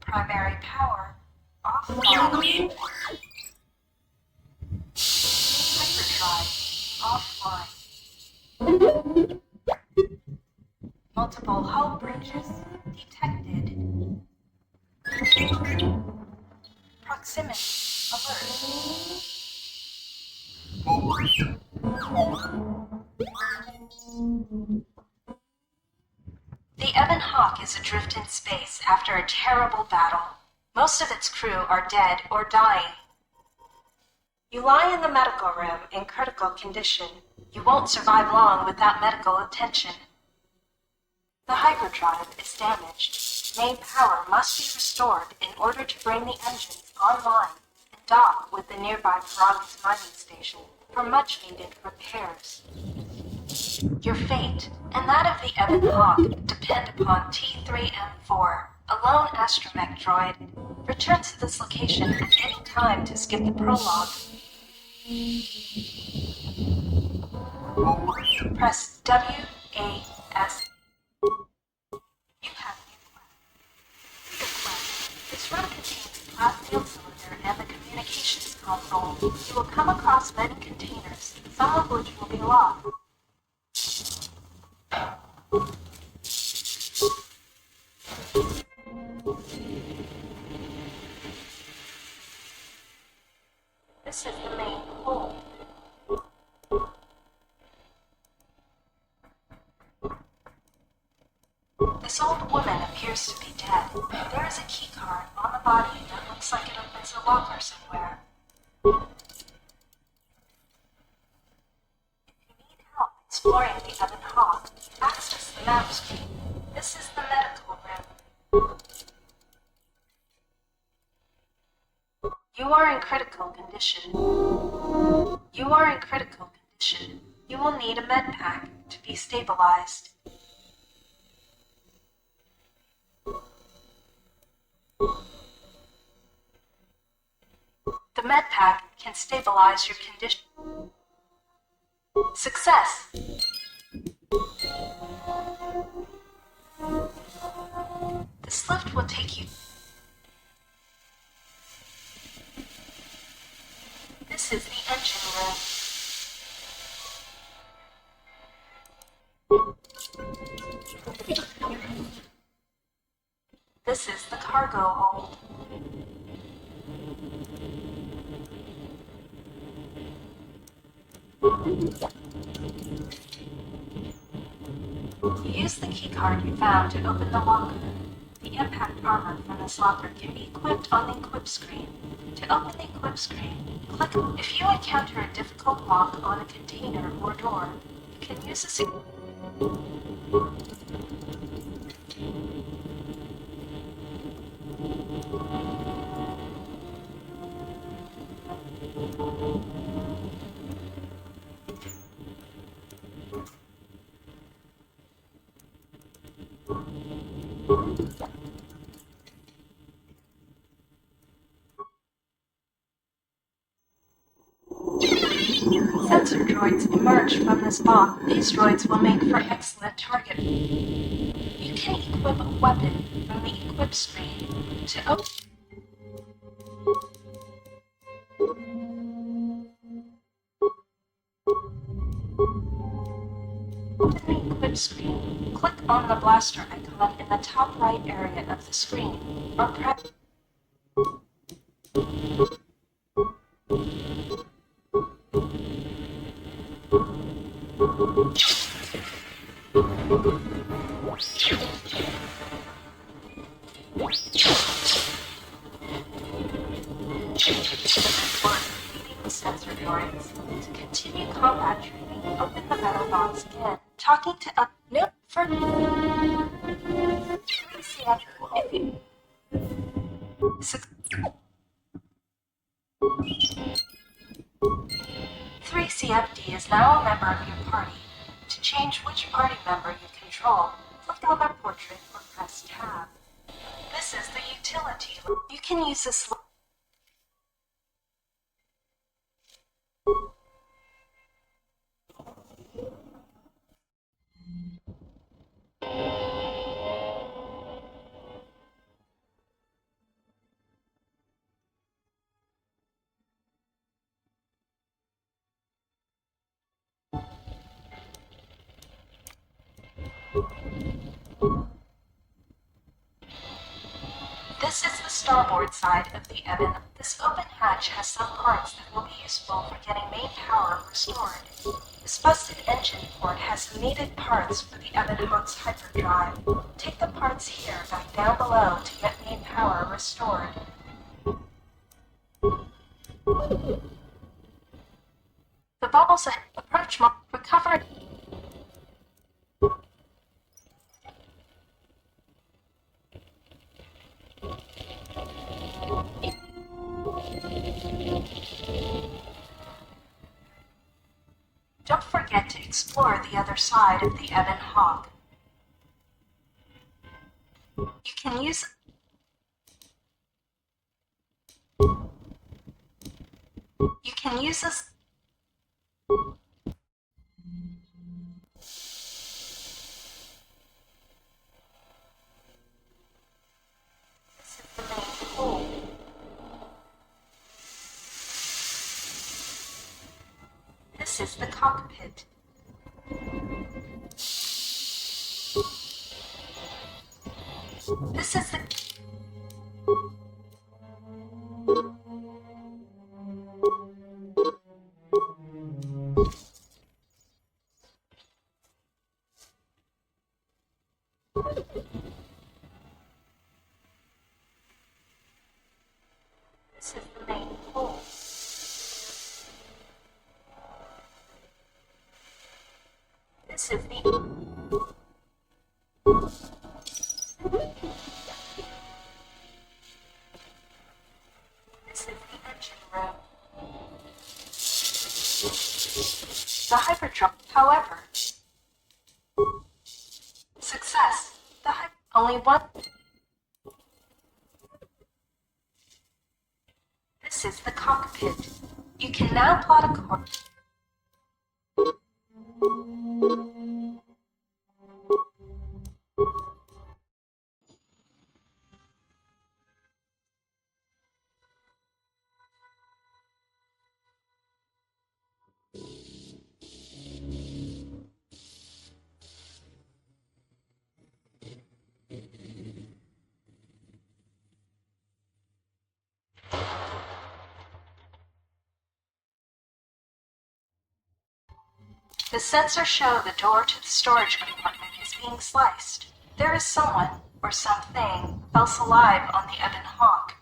Primary power offline. Hyperdrive offline. Multiple hull breaches detected. Proximity alert. The Ebon Hawk is adrift in space after a terrible battle. Most of its crew are dead or dying. You lie in the medical room in critical condition. You won't survive long without medical attention. The hyperdrive is damaged. Main power must be restored in order to bring the engines online and dock with the nearby Piranha's mining station for much-needed repairs. Your fate and that of the Ebon Hawk depend upon T3M4, a lone astromech droid. Return to this location at any time to skip the prologue. Press WAS. You have new quest. This room contains the glass field cylinder and the communications console. You will come across many containers, some of which will be locked. This is the main hold. This old woman appears to be dead. There is a key card on the body that looks like it opens a locker somewhere. If you need help exploring the Ebon Hawk, access the map screen. This is the medical room. You are in critical condition. You are in critical condition. You will need a med pack to be stabilized. The med pack can stabilize your condition. Success! This lift will take you. This is the engine room. This is the cargo hold. You use the keycard you found to open the locker. The impact armor from this locker can be equipped on the equip screen. To open the equip screen, click. If you encounter a difficult lock on a container or door, you can use a droids emerge from this box. These droids will make for excellent target. You can equip a weapon from the equip screen to open the equip screen. Click on the blaster icon in the top right area of the screen, or press 1. Feeding the sensor droids. To continue combat training, open the battle box again. Talking to a nope for 3 theatrical if you 3 CFD is now a member of your party. To change which party member you control, click on their portrait or press Tab. This is the utility. You can use this. This is the starboard side of the Eben. This open hatch has some parts that will be useful for getting main power restored. This busted engine port has some needed parts for the Eben Hawk's hyperdrive. Take the parts here back down below to get main power restored. The bubbles approach recovered. Don't forget to explore the other side of the Eben Hawk. You can use this. This is the main hole. This is the cockpit. This is the... This is the main hole. This is the... This is the engine room. The hyperdrive, however. Success. Only one... This is the cockpit. You can now plot a course. The sensors show the door to the storage compartment is being sliced. There is someone, or something, else alive on the Eben Hawk.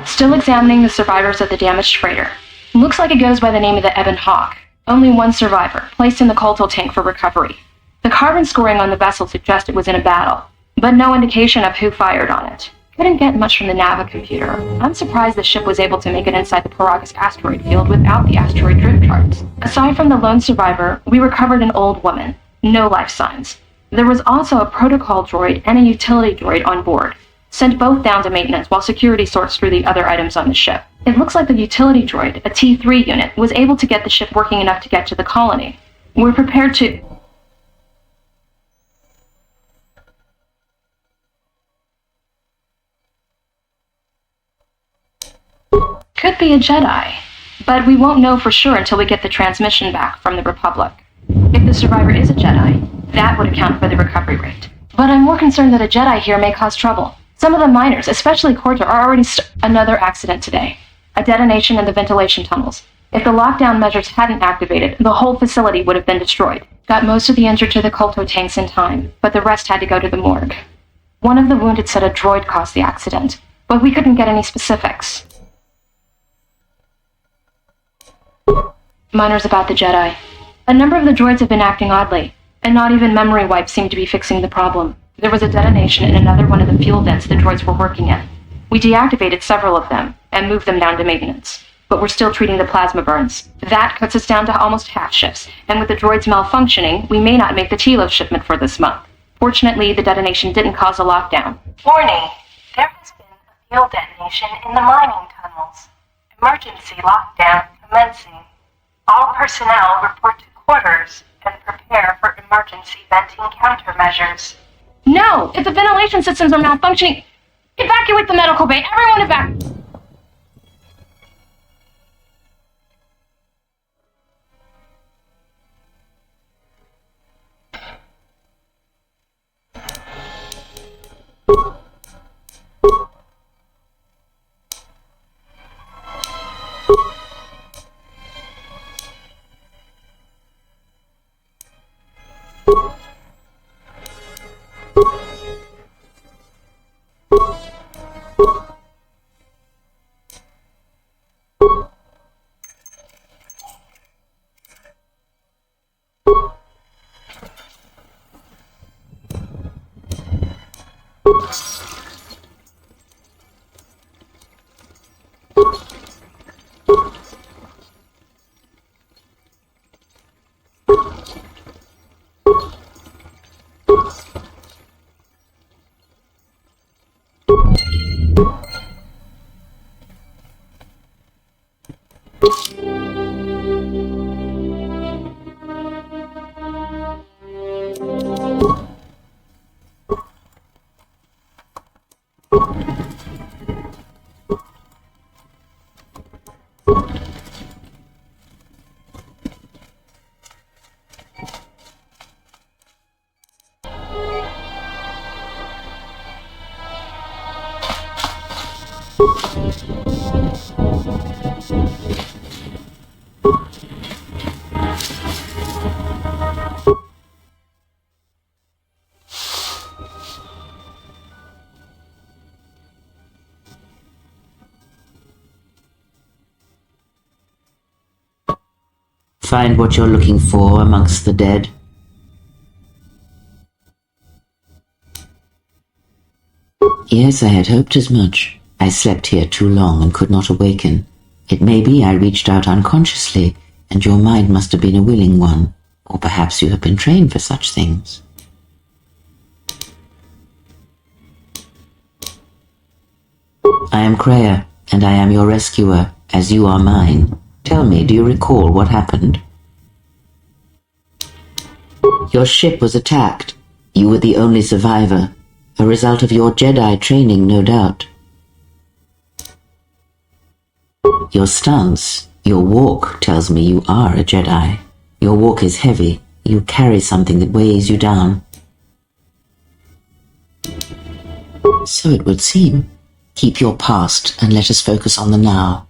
Still examining the survivors of the damaged freighter. Looks like it goes by the name of the Ebon Hawk. Only one survivor, placed in the colto tank for recovery. The carbon scoring on the vessel suggests it was in a battle, but no indication of who fired on it. Couldn't get much from the Nava computer. I'm surprised the ship was able to make it inside the Paragus asteroid field without the asteroid drift charts. Aside from the lone survivor, we recovered an old woman. No life signs. There was also a protocol droid and a utility droid on board. Sent both down to maintenance while security sorts through the other items on the ship. It looks like the utility droid, a T3 unit, was able to get the ship working enough to get to the colony. We're prepared to... Could be a Jedi, but we won't know for sure until we get the transmission back from the Republic. If the survivor is a Jedi, that would account for the recovery rate. But I'm more concerned that a Jedi here may cause trouble. Some of the miners, especially Corta, are already another accident today. A detonation in the ventilation tunnels. If the lockdown measures hadn't activated, the whole facility would have been destroyed. Got most of the injured to the colto tanks in time, but the rest had to go to the morgue. One of the wounded said a droid caused the accident, but we couldn't get any specifics. Miners about the Jedi. A number of the droids have been acting oddly, and not even memory wipes seem to be fixing the problem. There was a detonation in another one of the fuel vents the droids were working in. We deactivated several of them and moved them down to maintenance, but we're still treating the plasma burns. That cuts us down to almost half shifts, and with the droids malfunctioning, we may not make the Telos shipment for this month. Fortunately, the detonation didn't cause a lockdown. Warning! There has been a fuel detonation in the mining tunnels. Emergency lockdown commencing. All personnel report to quarters and prepare for emergency venting countermeasures. No! If the ventilation systems are malfunctioning, evacuate the medical bay! Everyone evacuate! Find what you're looking for amongst the dead? Yes, I had hoped as much. I slept here too long and could not awaken. It may be I reached out unconsciously, and your mind must have been a willing one, or perhaps you have been trained for such things. I am Kreia, and I am your rescuer, as you are mine. Tell me, do you recall what happened? Your ship was attacked. You were the only survivor, a result of your Jedi training, no doubt. Your stance, your walk tells me you are a Jedi. Your walk is heavy. You carry something that weighs you down. So it would seem. Keep your past and let us focus on the now.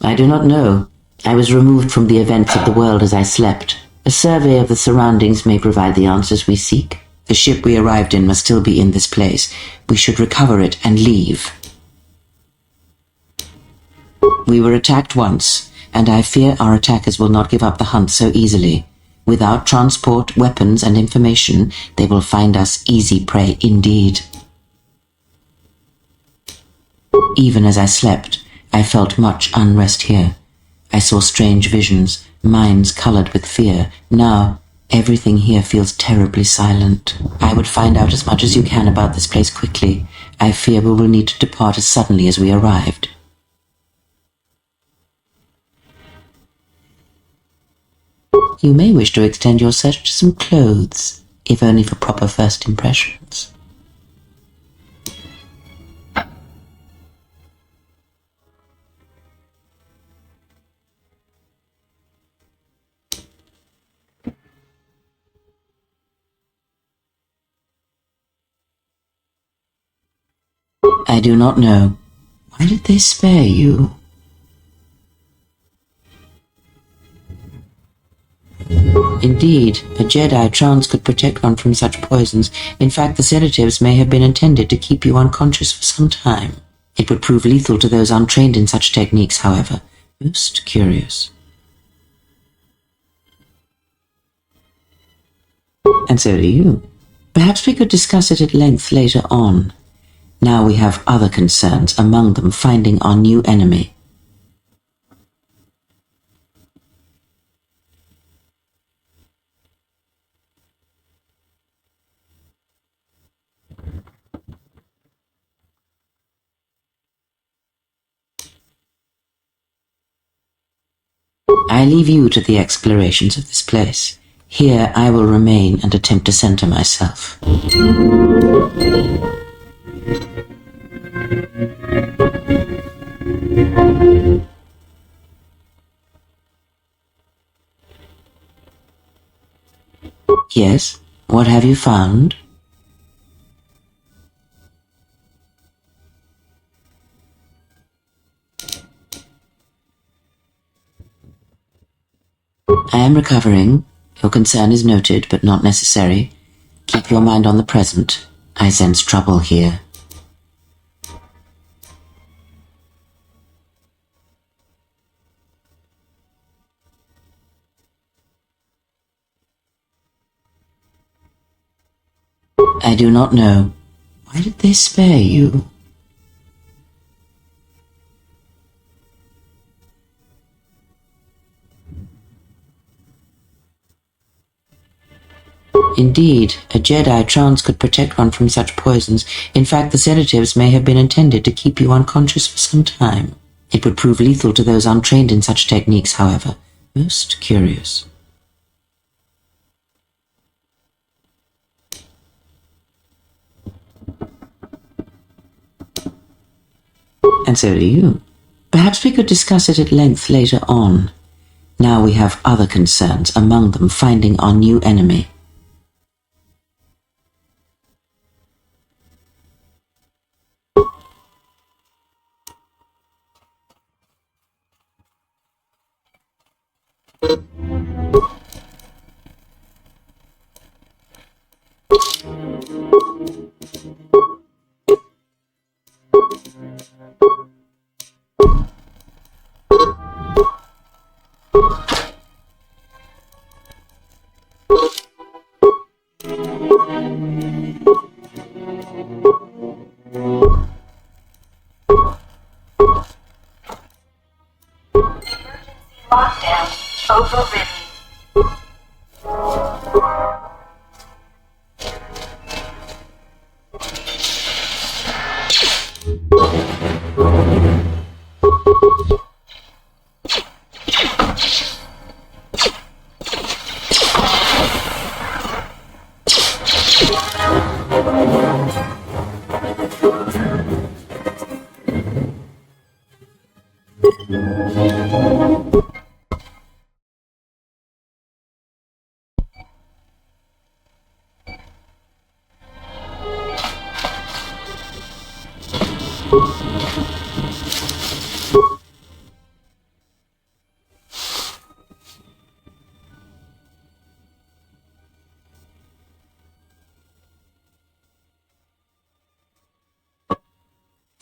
I do not know. I was removed from the events of the world as I slept. A survey of the surroundings may provide the answers we seek. The ship we arrived in must still be in this place. We should recover it and leave. We were attacked once, and I fear our attackers will not give up the hunt so easily. Without transport, weapons, and information, they will find us easy prey indeed. Even as I slept, I felt much unrest here. I saw strange visions, minds colored with fear. Now, everything here feels terribly silent. I would find out as much as you can about this place quickly. I fear we will need to depart as suddenly as we arrived. You may wish to extend your search to some clothes, if only for proper first impressions. I do not know. Why did they spare you? Indeed, a Jedi trance could protect one from such poisons. In fact, the sedatives may have been intended to keep you unconscious for some time. It would prove lethal to those untrained in such techniques, however. Most curious. And so do you. Perhaps we could discuss it at length later on. Now we have other concerns, among them finding our new enemy. I leave you to the explorations of this place. Here I will remain and attempt to center myself. Yes? What have you found? I am recovering. Your concern is noted, but not necessary. Keep your mind on the present. I sense trouble here. I do not know. Why did they spare you? Indeed, a Jedi trance could protect one from such poisons. In fact, the sedatives may have been intended to keep you unconscious for some time. It would prove lethal to those untrained in such techniques, however. Most curious. And so do you. Perhaps we could discuss it at length later on. Now we have other concerns, among them finding our new enemy. Lockdown overridden.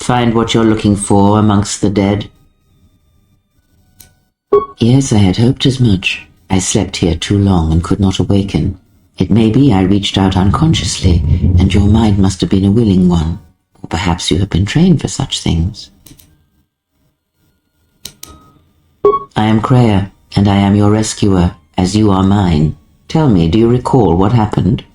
Find what you're looking for amongst the dead? Yes, I had hoped as much. I slept here too long and could not awaken. It may be I reached out unconsciously, and your mind must have been a willing one. Or perhaps you have been trained for such things. I am Kreia, and I am your rescuer, as you are mine. Tell me, do you recall what happened?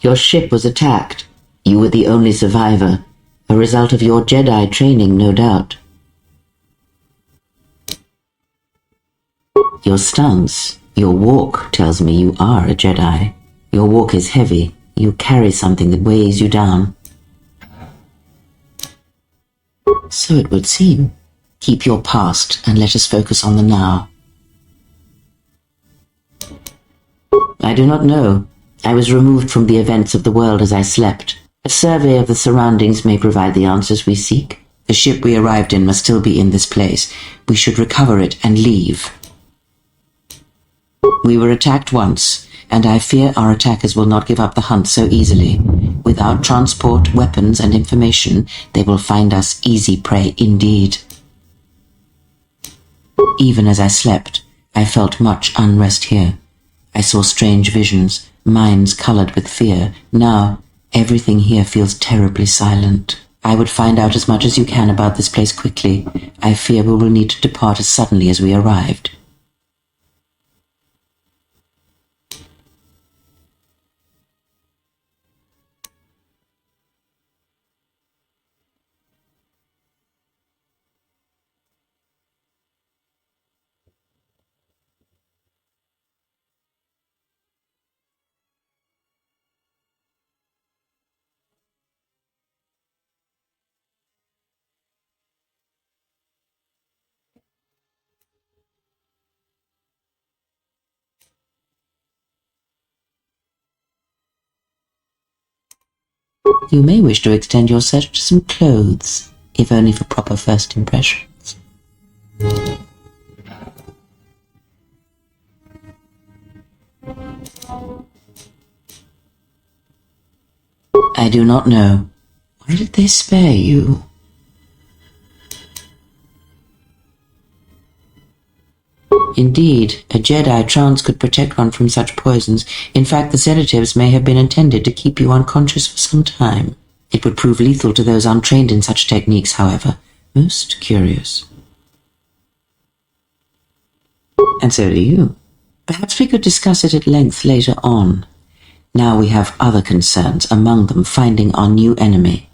Your ship was attacked. You were the only survivor, a result of your Jedi training, no doubt. Your stance, your walk tells me you are a Jedi. Your walk is heavy. You carry something that weighs you down. So it would seem. Keep your past and let us focus on the now. I do not know. I was removed from the events of the world as I slept. A survey of the surroundings may provide the answers we seek. The ship we arrived in must still be in this place. We should recover it and leave. We were attacked once, and I fear our attackers will not give up the hunt so easily. Without transport, weapons, and information, they will find us easy prey indeed. Even as I slept, I felt much unrest here. I saw strange visions, minds colored with fear. Now, everything here feels terribly silent. I would find out as much as you can about this place quickly. I fear we will need to depart as suddenly as we arrived. You may wish to extend your search to some clothes, if only for proper first impressions. I do not know. Why did they spare you? Indeed, a Jedi trance could protect one from such poisons. In fact, the sedatives may have been intended to keep you unconscious for some time. It would prove lethal to those untrained in such techniques, however. Most curious. And so do you. Perhaps we could discuss it at length later on. Now we have other concerns, among them finding our new enemy.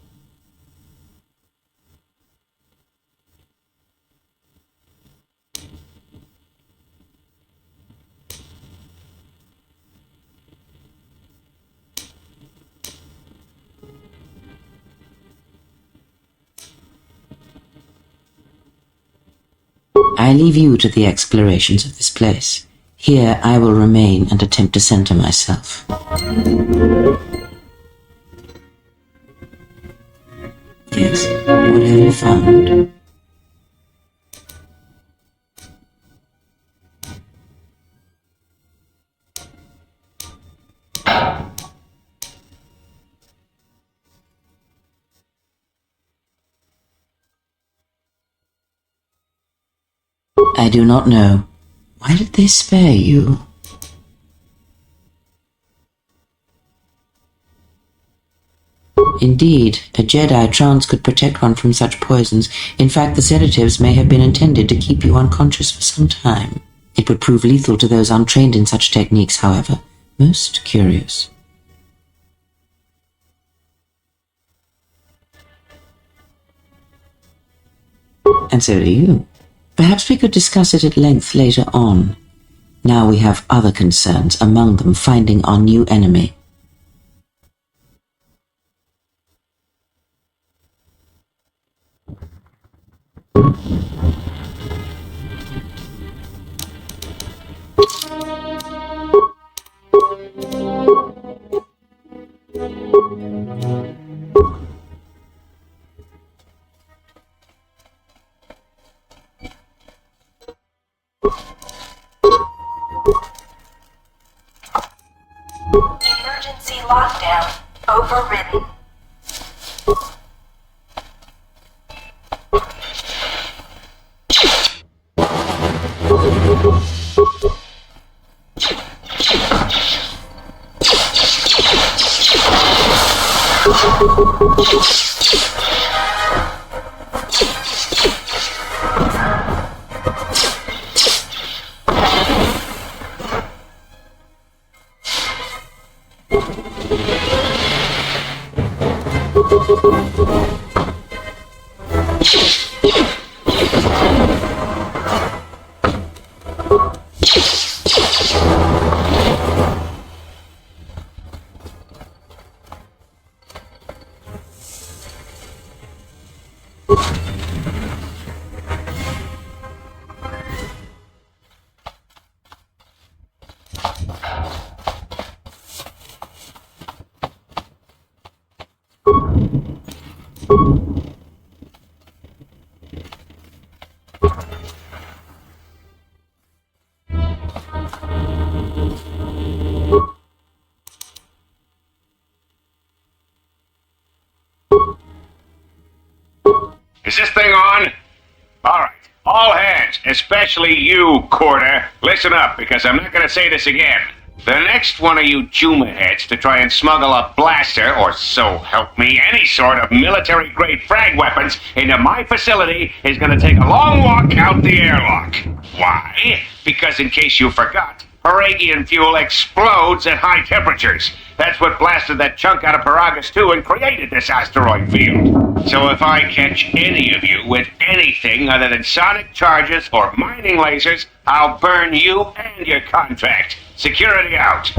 I leave you to the explorations of this place. Here I will remain and attempt to center myself. Yes, what have you found? I do not know. Why did they spare you? Indeed, a Jedi trance could protect one from such poisons. In fact, the sedatives may have been intended to keep you unconscious for some time. It would prove lethal to those untrained in such techniques, however. Most curious. And so do you. Perhaps we could discuss it at length later on. Now we have other concerns, among them finding our new enemy. Emergency lockdown overridden. Is this thing on? All right. All hands, especially you, Corda, listen up, because I'm not going to say this again. The next one of you Juma heads to try and smuggle a blaster, or so help me, any sort of military-grade frag weapons into my facility is going to take a long walk out the airlock. Why? Because in case you forgot, Paragian fuel explodes at high temperatures. That's what blasted that chunk out of Paragus 2 and created this asteroid field. So if I catch any of you with anything other than sonic charges or mining lasers, I'll burn you and your contract. Security out.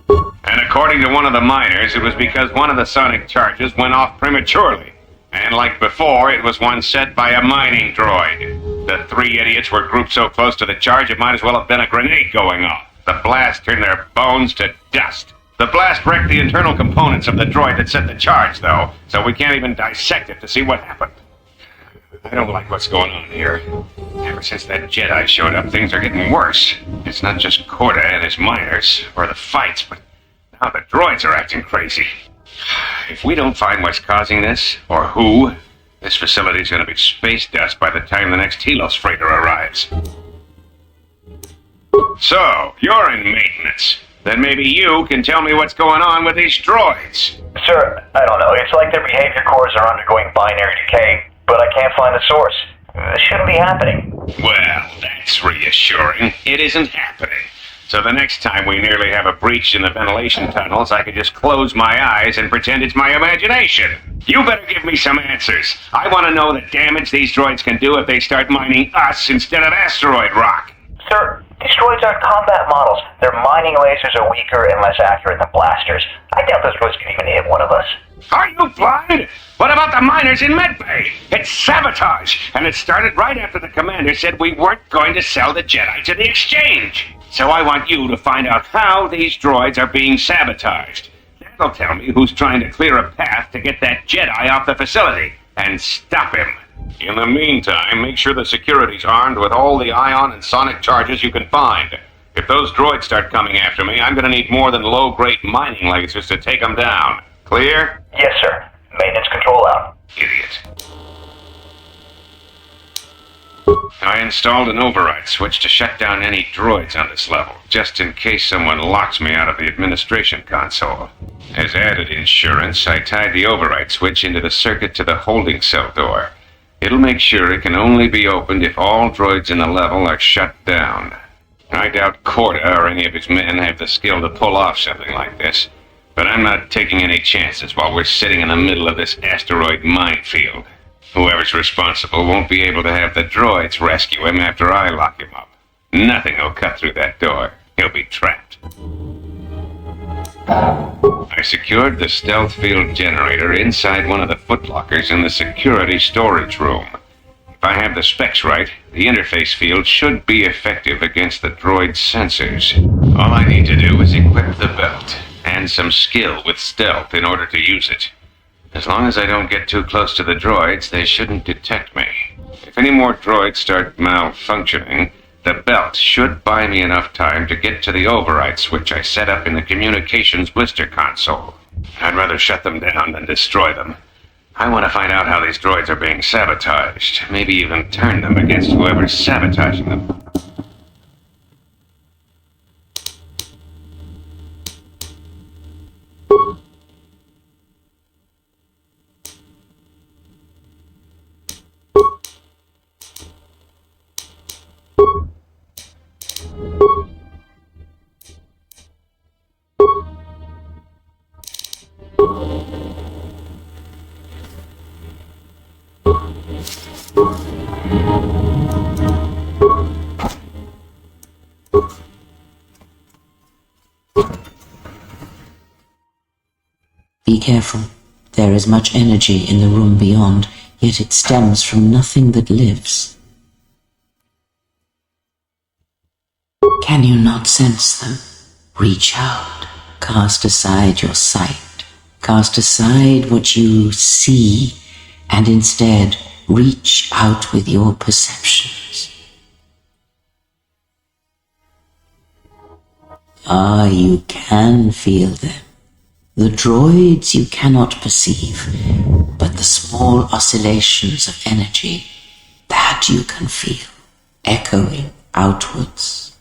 And according to one of the miners, it was because one of the sonic charges went off prematurely. And like before, it was one set by a mining droid. The three idiots were grouped so close to the charge it might as well have been a grenade going off. The blast turned their bones to dust. The blast wrecked the internal components of the droid that set the charge, though, so we can't even dissect it to see what happened. I don't like what's going on here. Ever since that Jedi showed up, things are getting worse. It's not just Corda and his miners, or the fights, but now the droids are acting crazy. If we don't find what's causing this, or who, this facility's gonna be space dust by the time the next Telos freighter arrives. So, you're in maintenance. Then maybe you can tell me what's going on with these droids. Sir, I don't know. It's like their behavior cores are undergoing binary decay, but I can't find the source. This shouldn't be happening. Well, that's reassuring. It isn't happening. So the next time we nearly have a breach in the ventilation tunnels, I can just close my eyes and pretend it's my imagination. You better give me some answers. I want to know the damage these droids can do if they start mining us instead of asteroid rock. Sir, these droids aren't combat models. Their mining lasers are weaker and less accurate than blasters. I doubt those droids can even hit one of us. Are you blind? What about the miners in Medbay? It's sabotage, and it started right after the commander said we weren't going to sell the Jedi to the exchange. So I want you to find out how these droids are being sabotaged. That'll tell me who's trying to clear a path to get that Jedi off the facility, and stop him. In the meantime, make sure the security's armed with all the ion and sonic charges you can find. If those droids start coming after me, I'm gonna need more than low-grade mining lasers to take them down. Clear? Yes, sir. Maintenance control out. Idiot. I installed an override switch to shut down any droids on this level, just in case someone locks me out of the administration console. As added insurance, I tied the override switch into the circuit to the holding cell door. It'll make sure it can only be opened if all droids in the level are shut down. I doubt Corda or any of his men have the skill to pull off something like this, but I'm not taking any chances while we're sitting in the middle of this asteroid minefield. Whoever's responsible won't be able to have the droids rescue him after I lock him up. Nothing will cut through that door. He'll be trapped. I secured the stealth field generator inside one of the footlockers in the security storage room. If I have the specs right, the interface field should be effective against the droid's sensors. All I need to do is equip the belt, and some skill with stealth in order to use it. As long as I don't get too close to the droids, they shouldn't detect me. If any more droids start malfunctioning, the belt should buy me enough time to get to the override switch I set up in the communications blister console. I'd rather shut them down than destroy them. I want to find out how these droids are being sabotaged, maybe even turn them against whoever's sabotaging them. Be careful. There is much energy in the room beyond, yet it stems from nothing that lives. Can you not sense them? Reach out. Cast aside your sight. Cast aside what you see, and instead reach out with your perceptions. Ah, you can feel them. The droids you cannot perceive, but the small oscillations of energy, that you can feel, echoing outwards.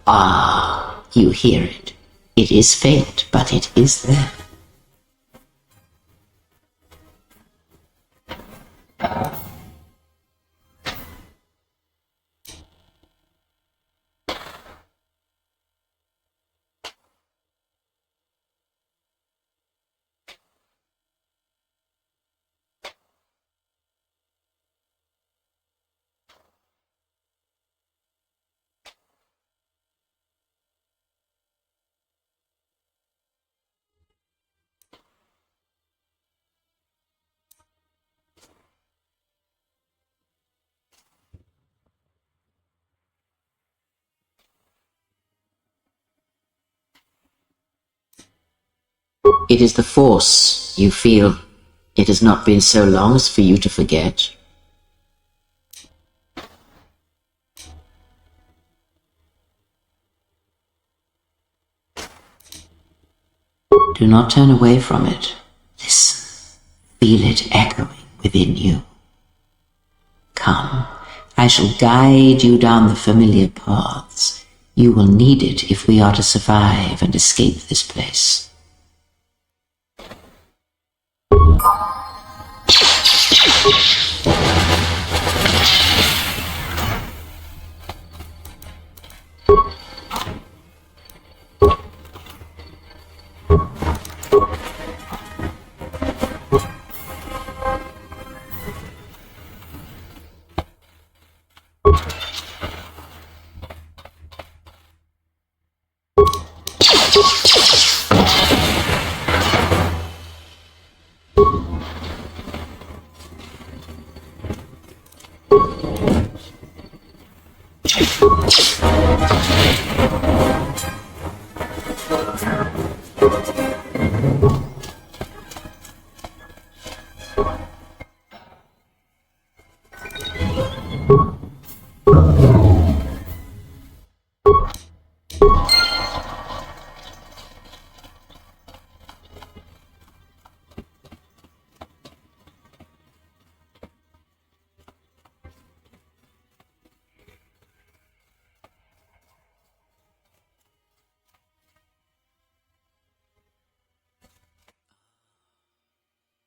Ah, you hear it. It is faint, but it is there. It is the Force you feel. It has not been so long as for you to forget. Do not turn away from it. Listen. Feel it echoing within you. Come, I shall guide you down the familiar paths. You will need it if we are to survive and escape this place.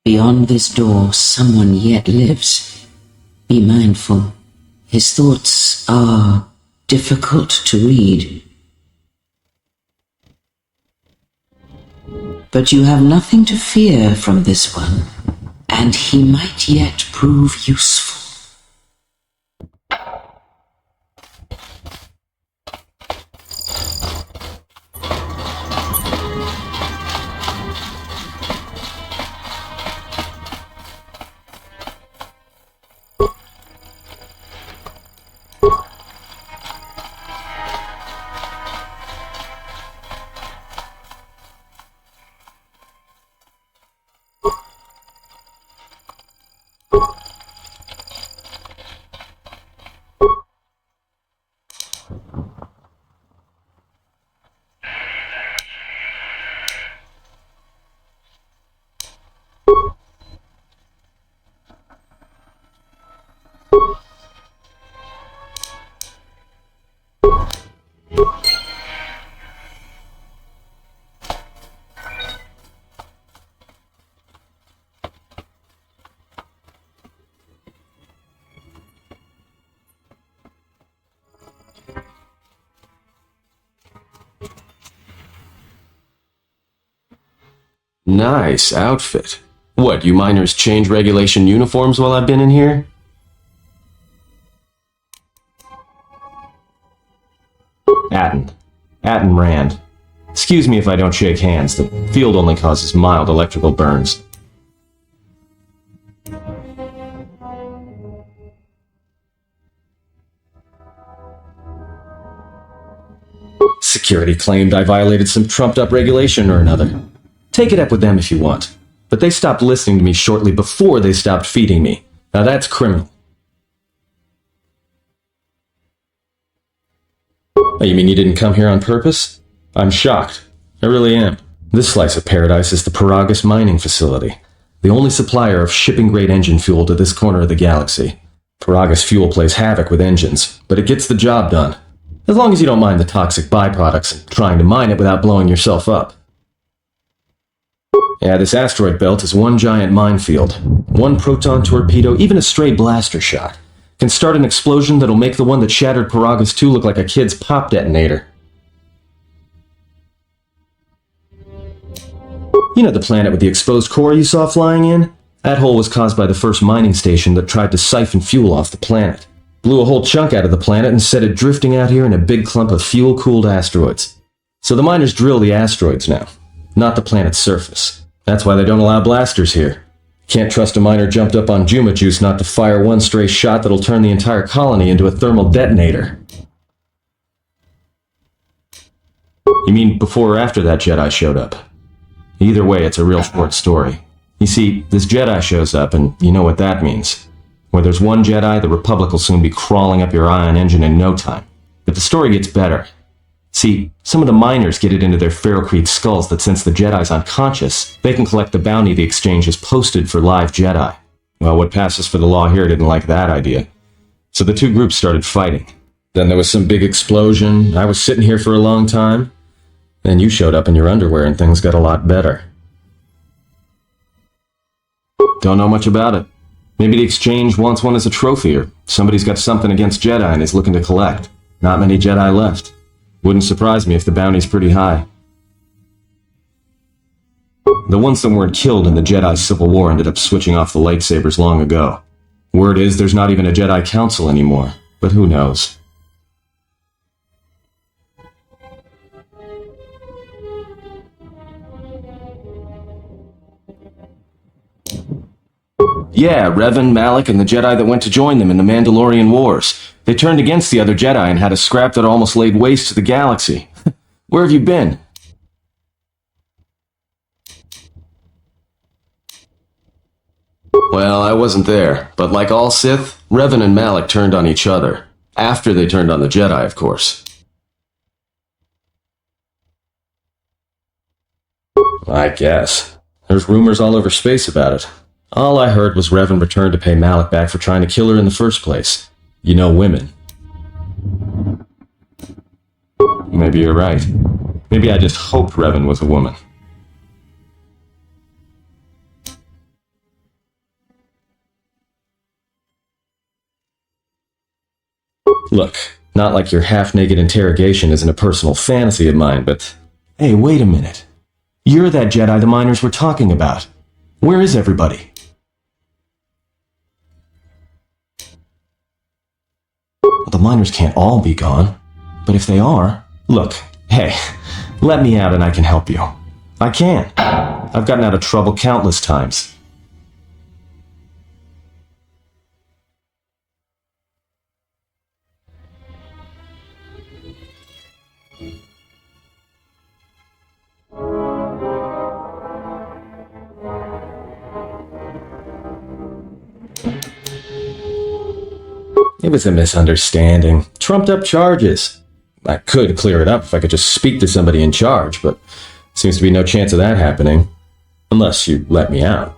Beyond this door, someone yet lives. Be mindful. His thoughts are difficult to read. But you have nothing to fear from this one, and he might yet prove useful. Nice outfit. What, you miners change regulation uniforms while I've been in here? Atten Rand. Excuse me if I don't shake hands. The field only causes mild electrical burns. Security claimed I violated some trumped-up regulation or another. Take it up with them if you want. But they stopped listening to me shortly before they stopped feeding me. Now that's criminal. Oh, you mean you didn't come here on purpose? I'm shocked. I really am. This slice of paradise is the Paragus mining facility, the only supplier of shipping-grade engine fuel to this corner of the galaxy. Paragus fuel plays havoc with engines, but it gets the job done. As long as you don't mind the toxic byproducts and trying to mine it without blowing yourself up. Yeah, this asteroid belt is one giant minefield. One proton torpedo, even a stray blaster shot, can start an explosion that'll make the one that shattered Paragus 2 look like a kid's pop detonator. You know the planet with the exposed core you saw flying in? That hole was caused by the first mining station that tried to siphon fuel off the planet. Blew a whole chunk out of the planet and set it drifting out here in a big clump of fuel-cooled asteroids. So the miners drill the asteroids now, not the planet's surface. That's why they don't allow blasters here. Can't trust a miner jumped up on Juma Juice not to fire one stray shot that'll turn the entire colony into a thermal detonator. You mean before or after that Jedi showed up? Either way, it's a real short story. You see, this Jedi shows up, and you know what that means. Where there's one Jedi, the Republic will soon be crawling up your ion engine in no time. But the story gets better. See, some of the miners get it into their ferrocrete skulls that since the Jedi's unconscious, they can collect the bounty the exchange has posted for live Jedi. Well, what passes for the law here didn't like that idea. So the two groups started fighting. Then there was some big explosion. I was sitting here for a long time. Then you showed up in your underwear and things got a lot better. Don't know much about it. Maybe the exchange wants one as a trophy, or somebody's got something against Jedi and is looking to collect. Not many Jedi left. Wouldn't surprise me if the bounty's pretty high. The ones that weren't killed in the Jedi Civil War ended up switching off the lightsabers long ago. Word is there's not even a Jedi Council anymore, but who knows? Yeah, Revan, Malak, and the Jedi that went to join them in the Mandalorian Wars. They turned against the other Jedi and had a scrap that almost laid waste to the galaxy. Where have you been? Well, I wasn't there, but like all Sith, Revan and Malak turned on each other. After they turned on the Jedi, of course. I guess. There's rumors all over space about it. All I heard was Revan returned to pay Malak back for trying to kill her in the first place. You know women. Maybe you're right. Maybe I just hoped Revan was a woman. Look, not like your half-naked interrogation isn't a personal fantasy of mine, but... Hey, wait a minute. You're that Jedi the miners were talking about. Where is everybody? The miners can't all be gone. But if they are... Look, hey, let me out and I can help you. I can. I've gotten out of trouble countless times. It was a misunderstanding. Trumped up charges. I could clear it up if I could just speak to somebody in charge, but seems to be no chance of that happening. Unless you let me out.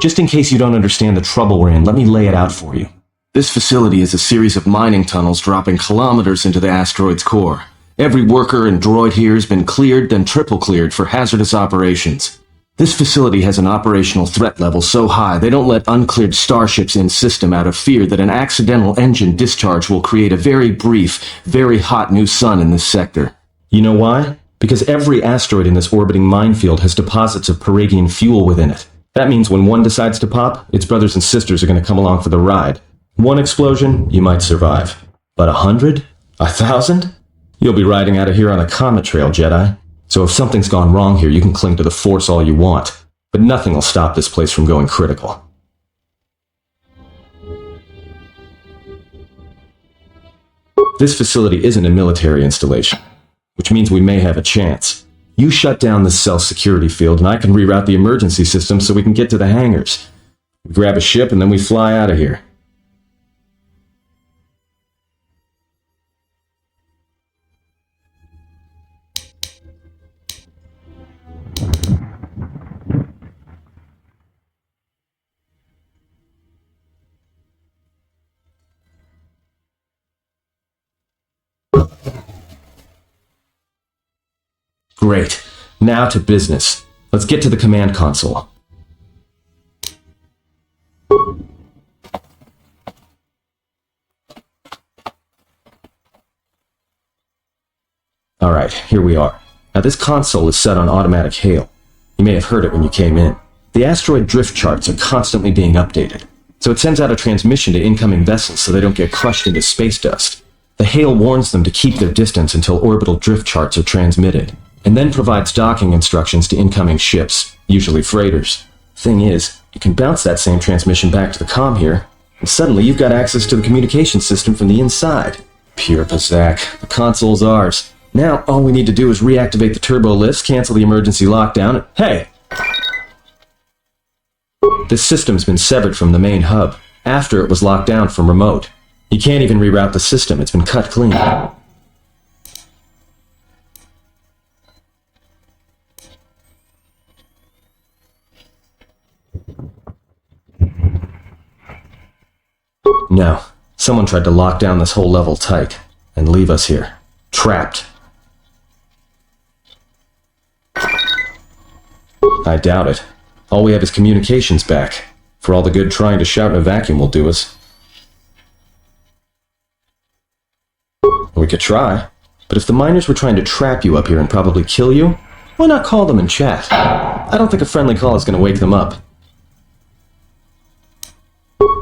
Just in case you don't understand the trouble we're in, let me lay it out for you. This facility is a series of mining tunnels dropping kilometers into the asteroid's core. Every worker and droid here has been cleared, then triple cleared for hazardous operations. This facility has an operational threat level so high they don't let uncleared starships in system out of fear that an accidental engine discharge will create a very brief, very hot new sun in this sector. You know why? Because every asteroid in this orbiting minefield has deposits of Paragian fuel within it. That means when one decides to pop, its brothers and sisters are going to come along for the ride. One explosion, you might survive. But 100? 1,000? You'll be riding out of here on a comet trail, Jedi. So if something's gone wrong here, you can cling to the Force all you want. But nothing will stop this place from going critical. This facility isn't a military installation, which means we may have a chance. You shut down this self-security field and I can reroute the emergency system so we can get to the hangars. We grab a ship and then we fly out of here. Great. Now to business. Let's get to the command console. Alright, here we are. Now this console is set on automatic hail. You may have heard it when you came in. The asteroid drift charts are constantly being updated, so it sends out a transmission to incoming vessels so they don't get crushed into space dust. The hail warns them to keep their distance until orbital drift charts are transmitted, and then provides docking instructions to incoming ships, usually freighters. Thing is, you can bounce that same transmission back to the comm here, and suddenly you've got access to the communication system from the inside. Pure Pazak. The console's ours. Now, all we need to do is reactivate the turbo lifts, cancel the emergency lockdown, and hey! This system's been severed from the main hub, after it was locked down from remote. You can't even reroute the system, it's been cut clean. No, someone tried to lock down this whole level tight, and leave us here, trapped. I doubt it. All we have is communications back. For all the good trying to shout in a vacuum will do us. We could try, but if the miners were trying to trap you up here and probably kill you, why not call them and chat? I don't think a friendly call is going to wake them up.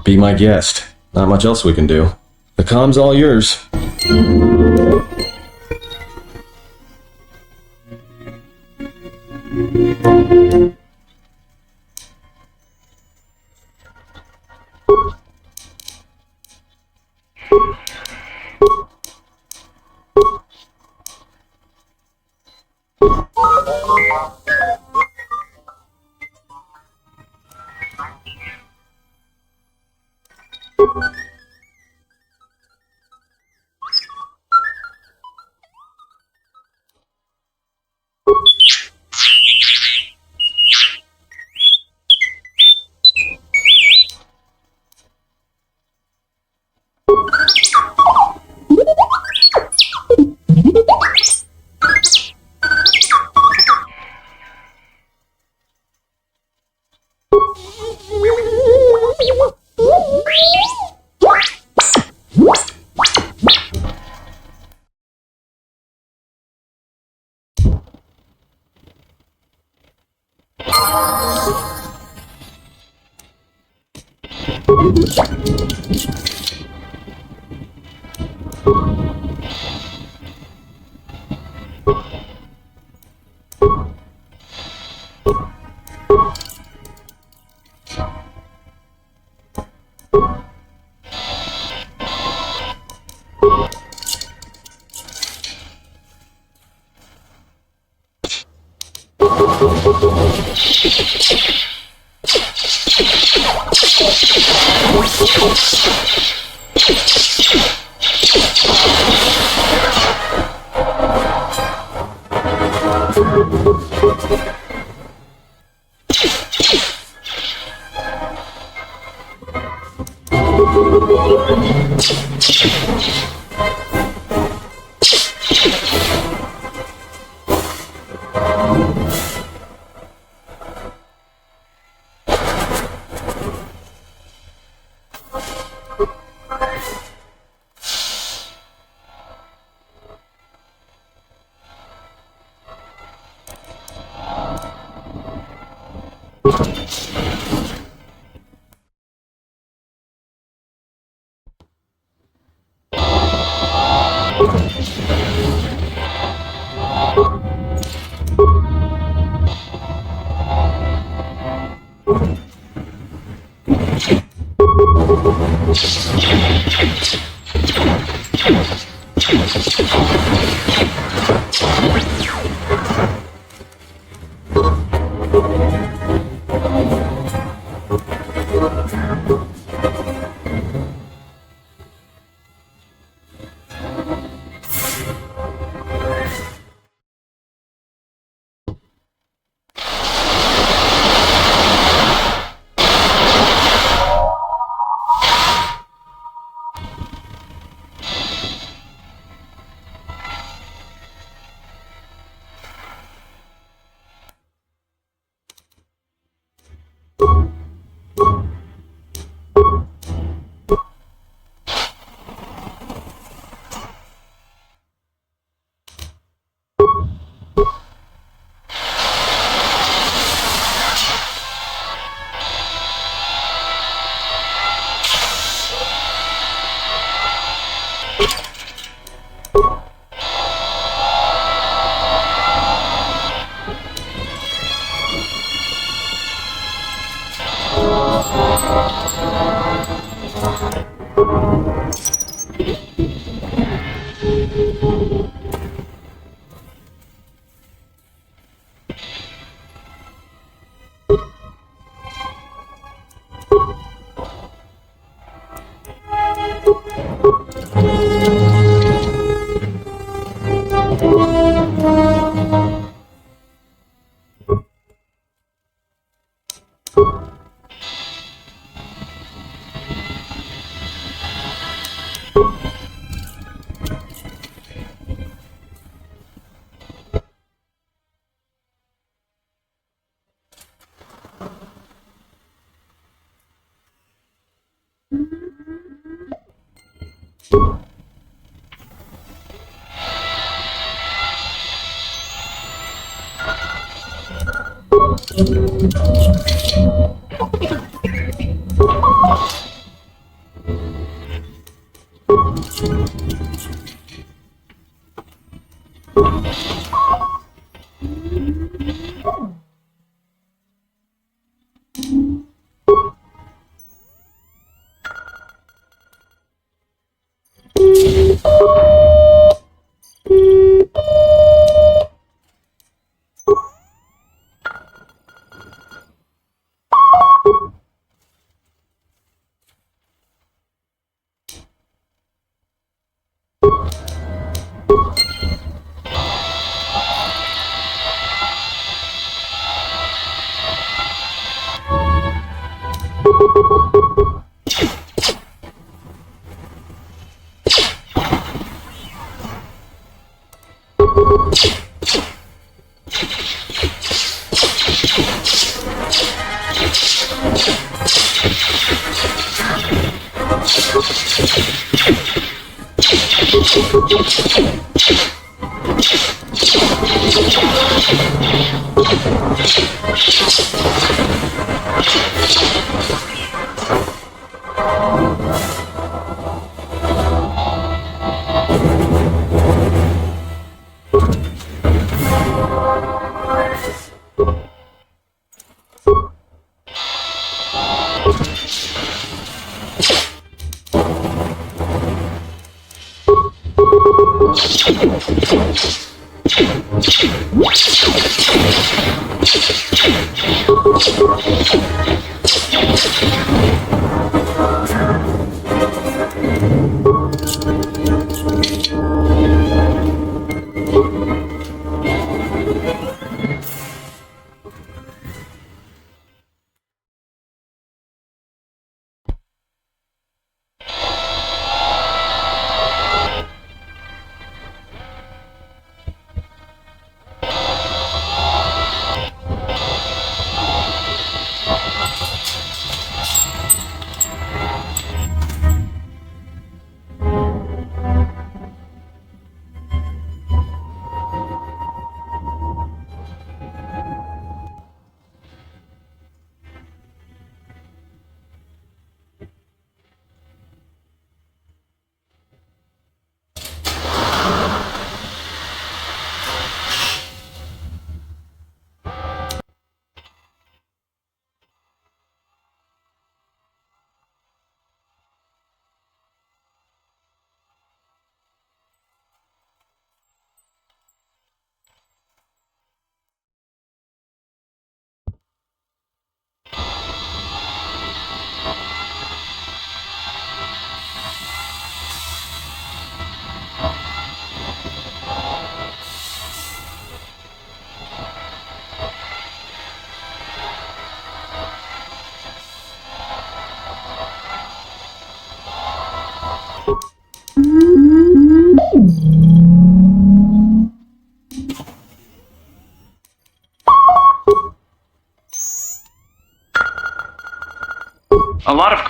Be my guest. Not much else we can do. The comm's all yours.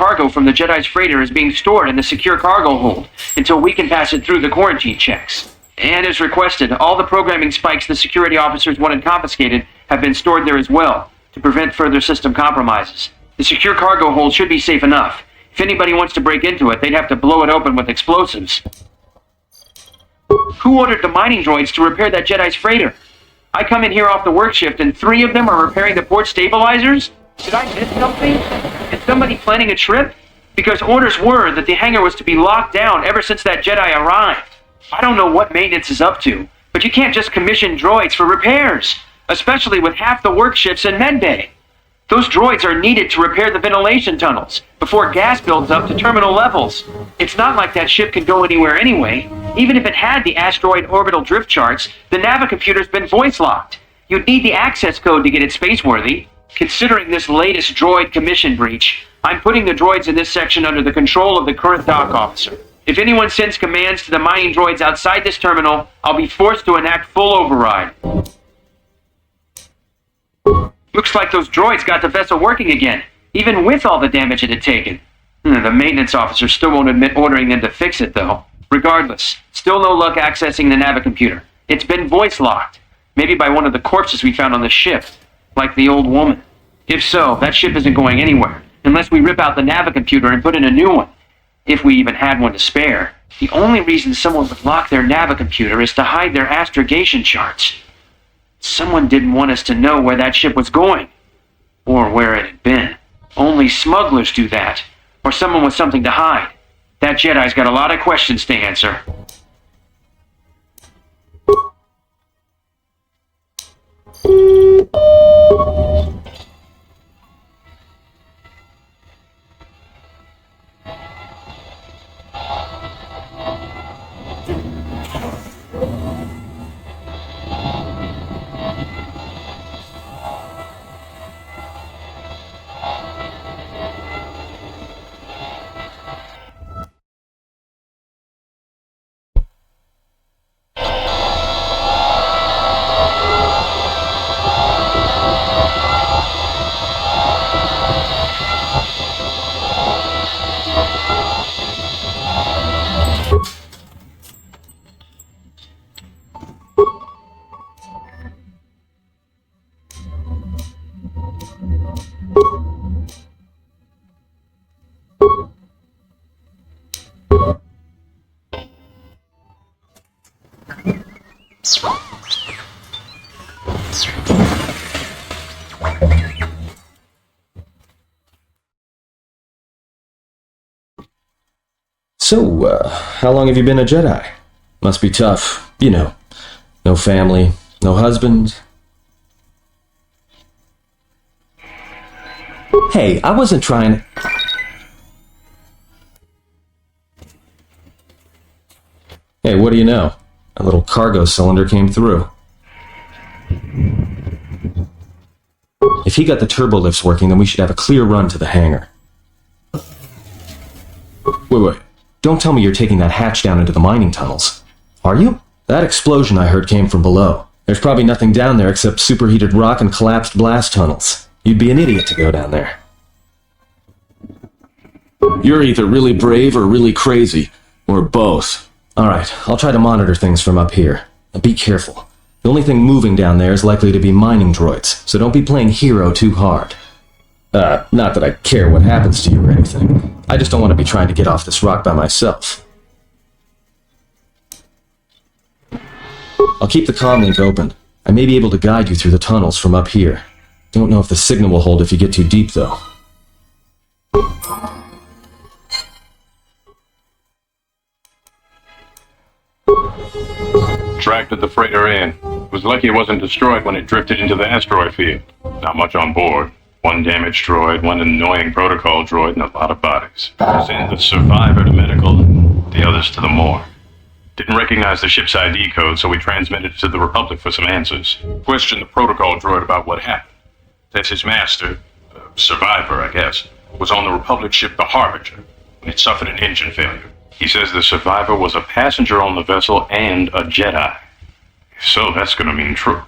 cargo from the Jedi's freighter is being stored in the secure cargo hold until we can pass it through the quarantine checks. And as requested, all the programming spikes the security officers wanted confiscated have been stored there as well, to prevent further system compromises. The secure cargo hold should be safe enough. If anybody wants to break into it, they'd have to blow it open with explosives. Who ordered the mining droids to repair that Jedi's freighter? I come in here off the work shift and 3 of them are repairing the port stabilizers? Did I miss something? Is somebody planning a trip? Because orders were that the hangar was to be locked down ever since that Jedi arrived. I don't know what maintenance is up to, but you can't just commission droids for repairs, especially with half the work shifts in medbay. Those droids are needed to repair the ventilation tunnels before gas builds up to terminal levels. It's not like that ship can go anywhere anyway. Even if it had the asteroid orbital drift charts, the navicomputer's been voice-locked. You'd need the access code to get it spaceworthy. Considering this latest droid commission breach, I'm putting the droids in this section under the control of the current dock officer. If anyone sends commands to the mining droids outside this terminal, I'll be forced to enact full override. Looks like those droids got the vessel working again, even with all the damage it had taken. The maintenance officer still won't admit ordering them to fix it, though. Regardless, still no luck accessing the navicomputer. It's been voice-locked. Maybe by one of the corpses we found on the ship, like the old woman. If so, that ship isn't going anywhere, unless we rip out the navicomputer and put in a new one. If we even had one to spare. The only reason someone would lock their navicomputer is to hide their astrogation charts. Someone didn't want us to know where that ship was going, or where it had been. Only smugglers do that, or someone with something to hide. That Jedi's got a lot of questions to answer. So, how long have you been a Jedi? Must be tough, you know. No family, no husband. Hey, I wasn't trying. Hey, what do you know? A little cargo cylinder came through. If he got the turbo lifts working, then we should have a clear run to the hangar. Wait. Don't tell me you're taking that hatch down into the mining tunnels. Are you? That explosion I heard came from below. There's probably nothing down there except superheated rock and collapsed blast tunnels. You'd be an idiot to go down there. You're either really brave or really crazy. Or both. Alright, I'll try to monitor things from up here. Now be careful. The only thing moving down there is likely to be mining droids, so don't be playing hero too hard. Not that I care what happens to you or anything. I just don't want to be trying to get off this rock by myself. I'll keep the comm link open. I may be able to guide you through the tunnels from up here. Don't know if the signal will hold if you get too deep, though. Tracted the freighter in. Was lucky it wasn't destroyed when it drifted into the asteroid field. Not much on board. One damaged droid, one annoying protocol droid, and a lot of bodies. Sent the survivor to medical, and the others to the morgue. Didn't recognize the ship's ID code, so we transmitted it to the Republic for some answers. Questioned the protocol droid about what happened. That's his master, survivor, I guess, was on the Republic ship the Harbinger, when it suffered an engine failure. He says the survivor was a passenger on the vessel and a Jedi. If so, that's gonna mean true.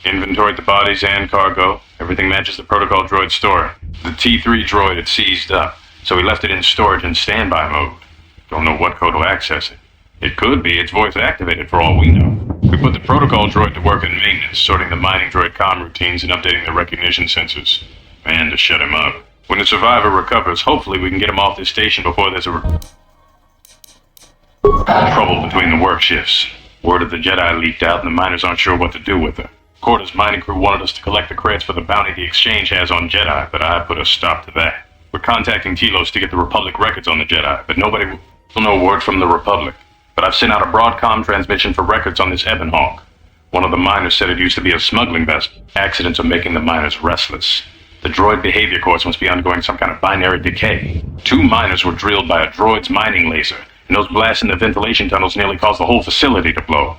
Inventoried the bodies and cargo. Everything matches the protocol droid store. The T3 droid had seized up, so we left it in storage in standby mode. Don't know what code will access it. It could be it's voice activated for all we know. We put the protocol droid to work in maintenance, sorting the mining droid comm routines and updating the recognition sensors. And to shut him up. When the survivor recovers, hopefully we can get him off this station before there's trouble between the work shifts. Word of the Jedi leaked out and the miners aren't sure what to do with her. Quarter's mining crew wanted us to collect the credits for the bounty the Exchange has on Jedi, but I put a stop to that. We're contacting Telos to get the Republic records on the Jedi, but nobody will know word from the Republic. But I've sent out a Broadcom transmission for records on this Ebon Hawk. One of the miners said it used to be a smuggling vessel. Accidents are making the miners restless. The droid behavior cores must be undergoing some kind of binary decay. 2 miners were drilled by a droid's mining laser, and those blasts in the ventilation tunnels nearly caused the whole facility to blow.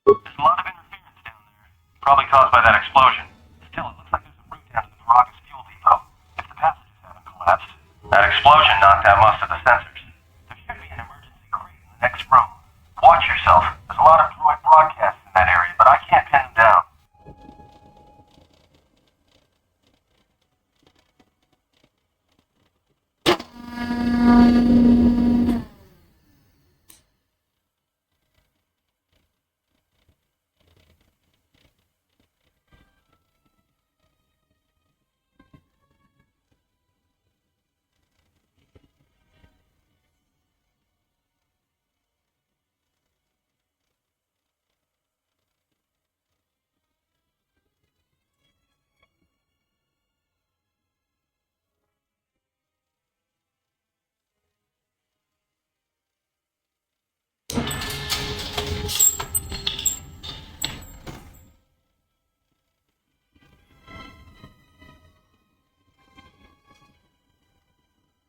There's a lot of interference down there. Probably caused by that explosion. Still, it looks like there's a route down to the Veragus fuel depot, if the passages haven't collapsed. That explosion knocked out most of the sensors. There should be an emergency crate in the next room. Watch yourself. There's a lot of droid broadcasts in that area, but I can't pin them down.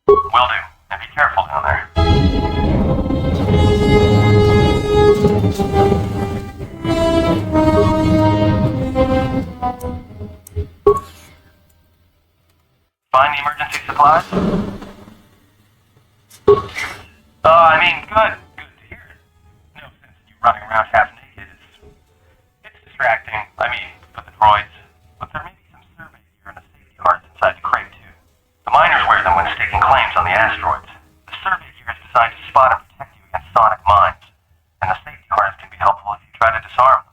Will do. And be careful down there. Find the emergency supplies? Good. Good to hear it. No sense in you running around half naked. It's distracting. For the droids. But there may be some survey gear and a safety harness inside the crate, too. The miners wear them when staking claims on the asteroids. The survey gear is designed to spot and protect you against sonic mines. And the safety harness can be helpful if you try to disarm them.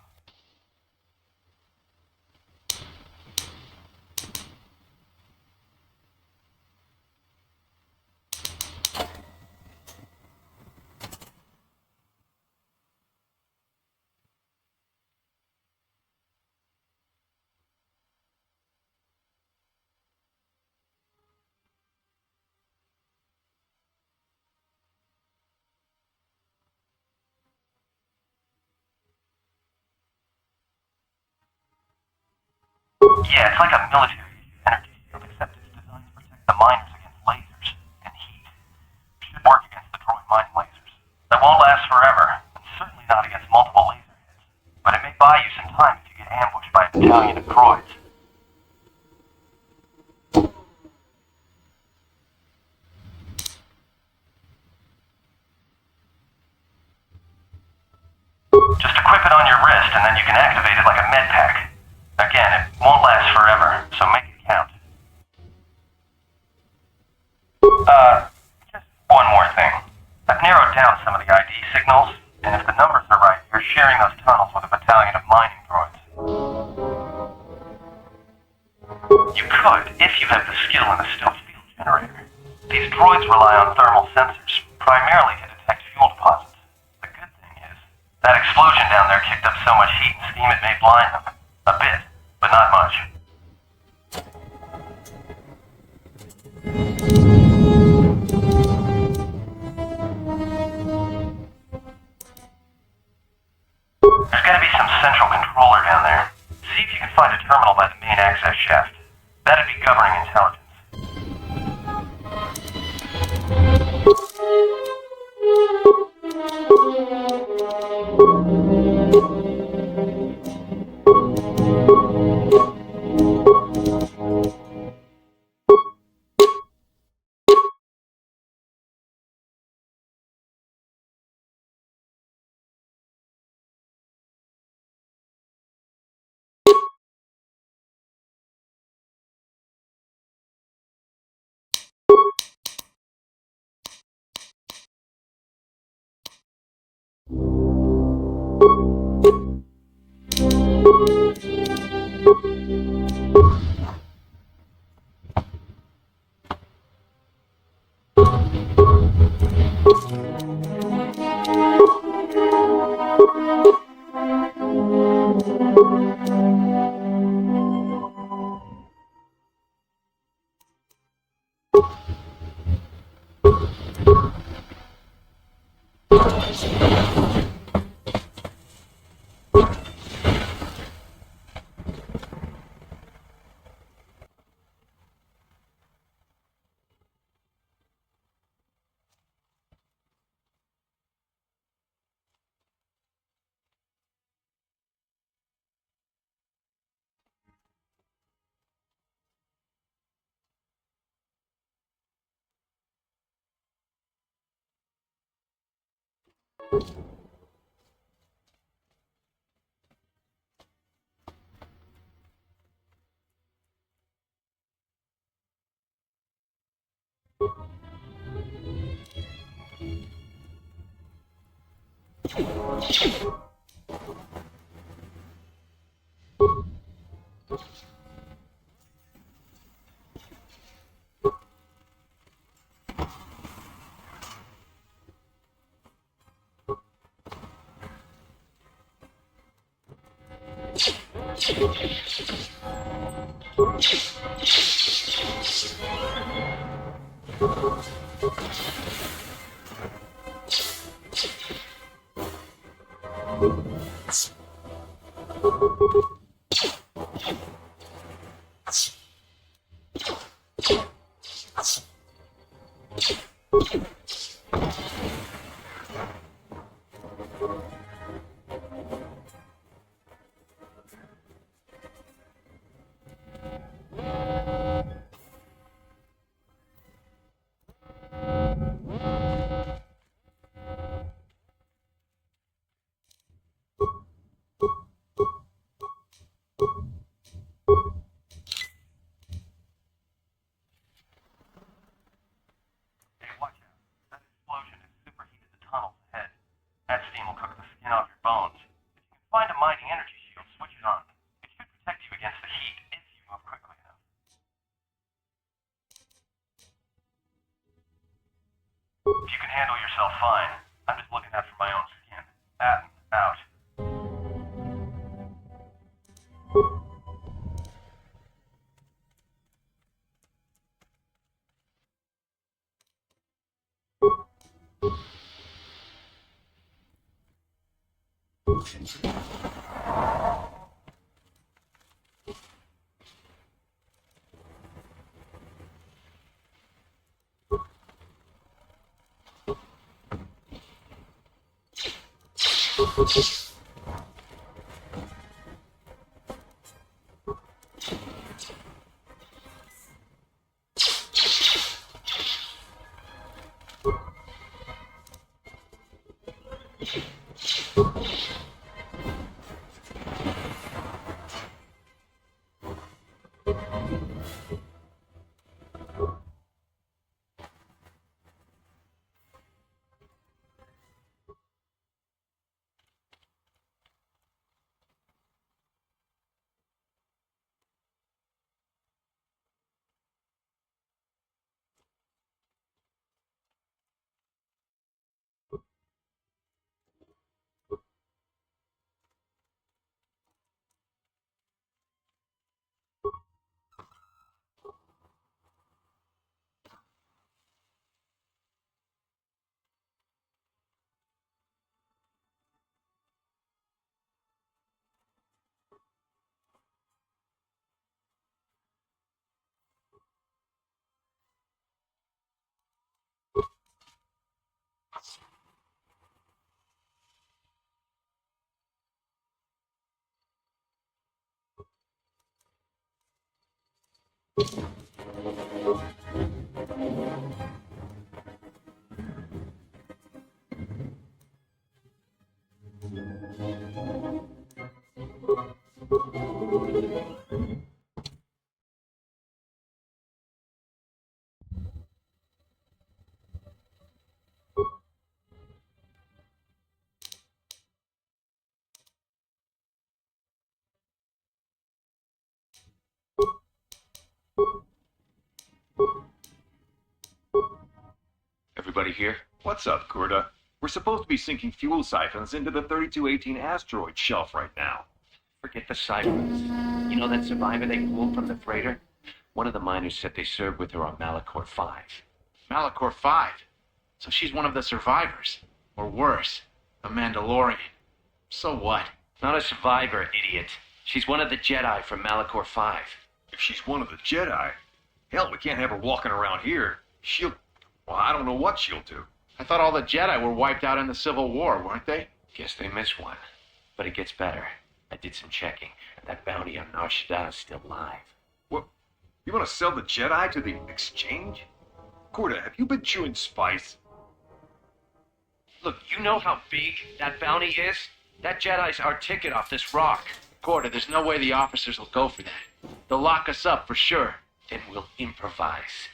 Yeah, it's like a military energy field, except it's designed to protect the miners against lasers and heat. Should work against the droid mining lasers. That won't last forever, and certainly not against multiple laser hits. But it may buy you some time if you get ambushed by a battalion of droids. Just equip it on your wrist, and then you can activate it like a med pack. Again, it won't last forever, so make it count. Just one more thing. I've narrowed down some of the ID signals, and if the numbers are right, you're sharing those tunnels with a battalion of mining droids. You could, if you have the skill in the stealth field generator. These droids rely on thermal sensors, primarily to detect fuel deposits. The good thing is, that explosion down there kicked up so much heat and steam it may blind them. A bit, but not much. central controller down there. See if you can find a terminal by the main access shaft. That'd be governing intelligence. Hey, watch out. That explosion has superheated the tunnels ahead. That steam will cook the skin off your bones. If you can find a mining energy shield, switch it on. It should protect you against the heat if you move quickly enough. If you can handle yourself fine, I'm just looking out for my own skin. Atten, out. Everybody here? What's up, Kurta? We're supposed to be sinking fuel siphons into the 3218 asteroid shelf right now. Forget the siphons. You know that survivor they pulled from the freighter? One of the miners said they served with her on Malachor 5. Malachor 5? So she's one of the survivors. Or worse, a Mandalorian. So what? Not a survivor, idiot. She's one of the Jedi from Malachor 5. If she's one of the Jedi, hell, we can't have her walking around here. Well, I don't know what she'll do. I thought all the Jedi were wiped out in the Civil War, weren't they? Guess they missed one. But it gets better. I did some checking, and that bounty on Nar Shaddaa is still live. What? You want to sell the Jedi to the exchange? Kurta, have you been chewing spice? Look, you know how big that bounty is? That Jedi's our ticket off this rock. Porter, there's no way the officers will go for that. They'll lock us up for sure. Then we'll improvise.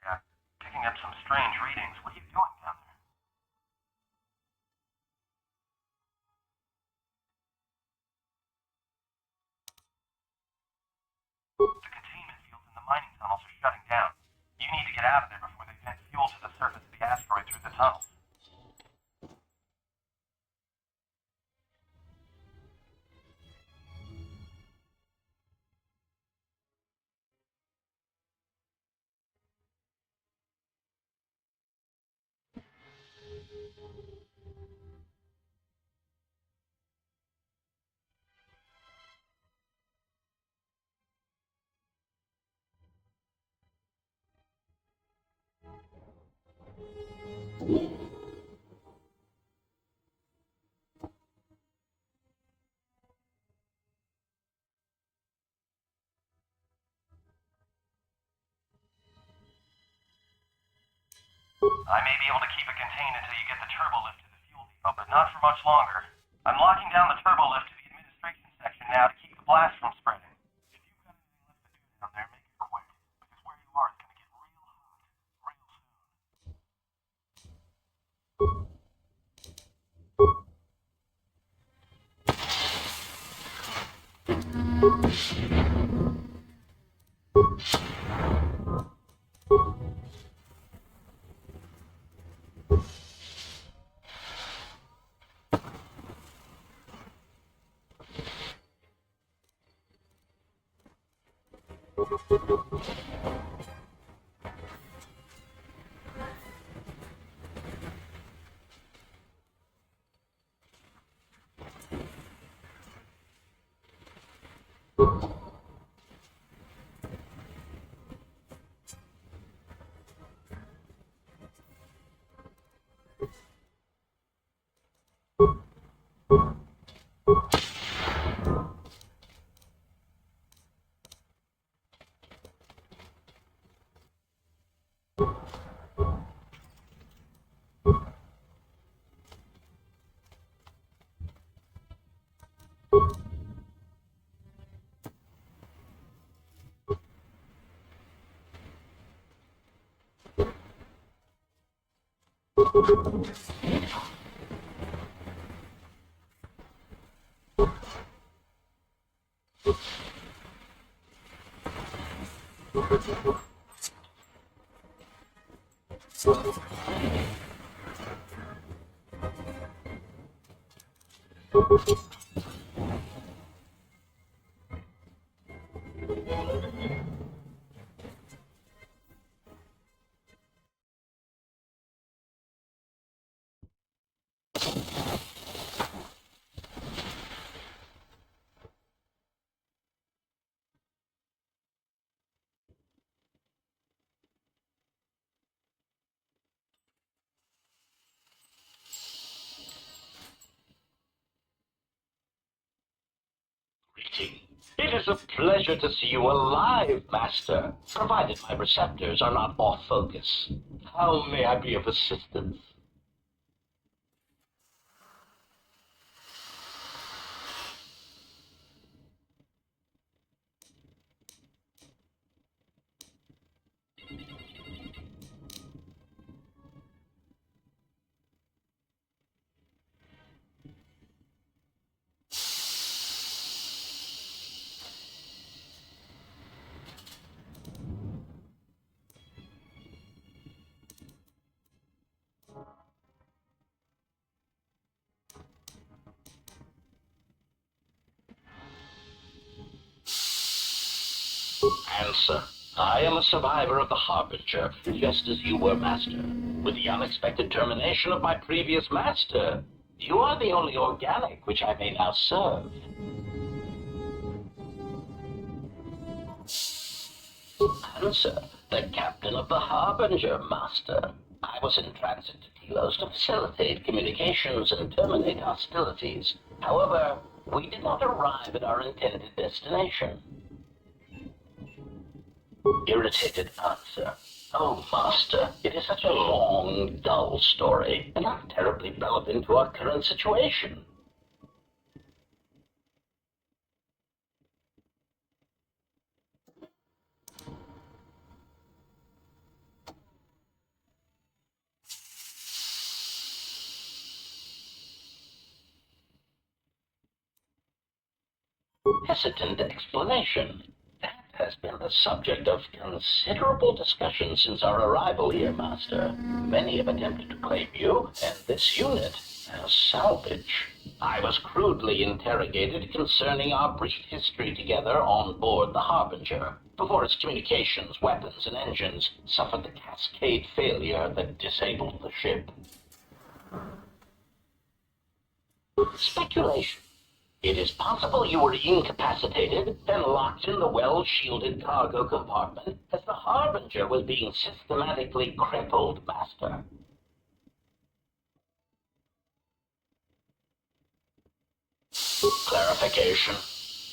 Yeah, picking up some strange readings. What are you doing down there? The containment fields in the mining tunnels are shutting down. You need to get out of there before they vent fuel to the surface of the asteroid through the tunnels. I may be able to keep it contained until you get the turbo lift to the fuel depot, but not for much longer. I'm locking down the turbo lift to the administration section now to keep the blast from spreading. If you've got anything left to do down there, make it quick, because where you are is going to get real hot real soon. It is a pleasure to see you alive, Master, provided my receptors are not off focus. How may I be of assistance? Answer. I am a survivor of the Harbinger, just as you were, Master. With the unexpected termination of my previous Master, you are the only organic which I may now serve. Answer. The captain of the Harbinger, Master. I was in transit to Delos to facilitate communications and terminate hostilities. However, we did not arrive at our intended destination. Irritated answer. Oh, Master, it is such a long, dull story, and not terribly relevant to our current situation. Hesitant explanation. That has been the subject of considerable discussion since our arrival here, Master. Many have attempted to claim you and this unit as salvage. I was crudely interrogated concerning our brief history together on board the Harbinger, before its communications, weapons, and engines suffered the cascade failure that disabled the ship. Speculation. It is possible you were incapacitated and locked in the well-shielded cargo compartment as the Harbinger was being systematically crippled, Master. Clarification.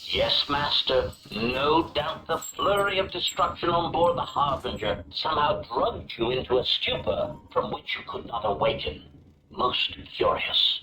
Yes, Master. No doubt the flurry of destruction on board the Harbinger somehow drugged you into a stupor from which you could not awaken. Most curious.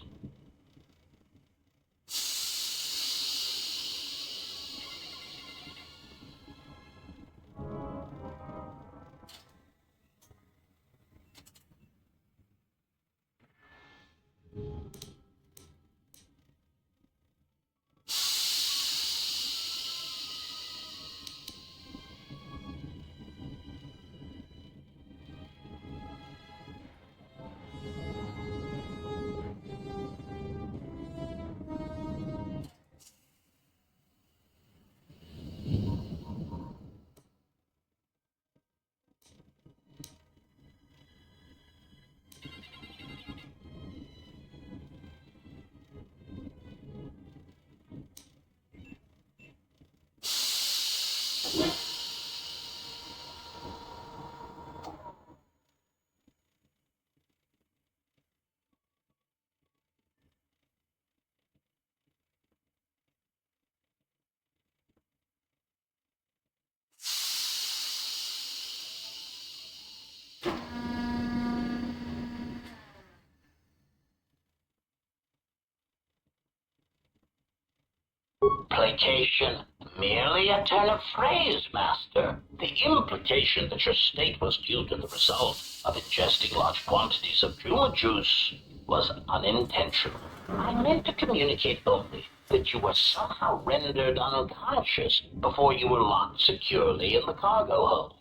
Placation. Merely a turn of phrase, Master. The implication that your state was due to the result of ingesting large quantities of Juma juice was unintentional. I meant to communicate only that you were somehow rendered unconscious before you were locked securely in the cargo hold.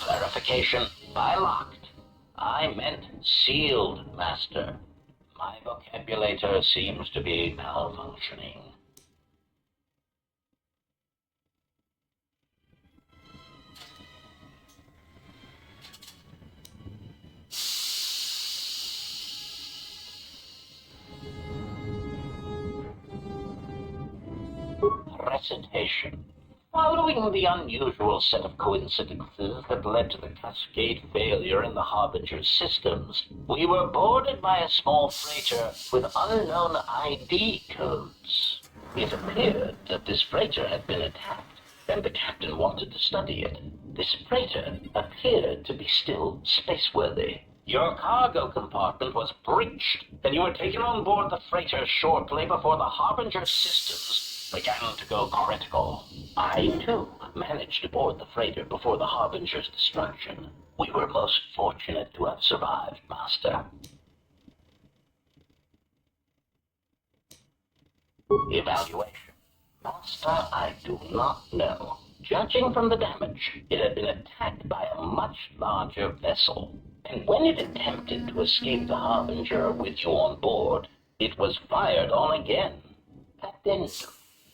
Clarification. By locked, I meant sealed, Master. My vocabulator seems to be malfunctioning. Recitation. Following the unusual set of coincidences that led to the cascade failure in the Harbinger's systems, we were boarded by a small freighter with unknown ID codes. It appeared that this freighter had been attacked, and the captain wanted to study it. This freighter appeared to be still spaceworthy. Your cargo compartment was breached, and you were taken on board the freighter shortly before the Harbinger's systems began to go critical. I, too, managed to board the freighter before the Harbinger's destruction. We were most fortunate to have survived, Master. Evaluation. Master, I do not know. Judging from the damage, it had been attacked by a much larger vessel. And when it attempted to escape the Harbinger with you on board, it was fired on again. Addendum.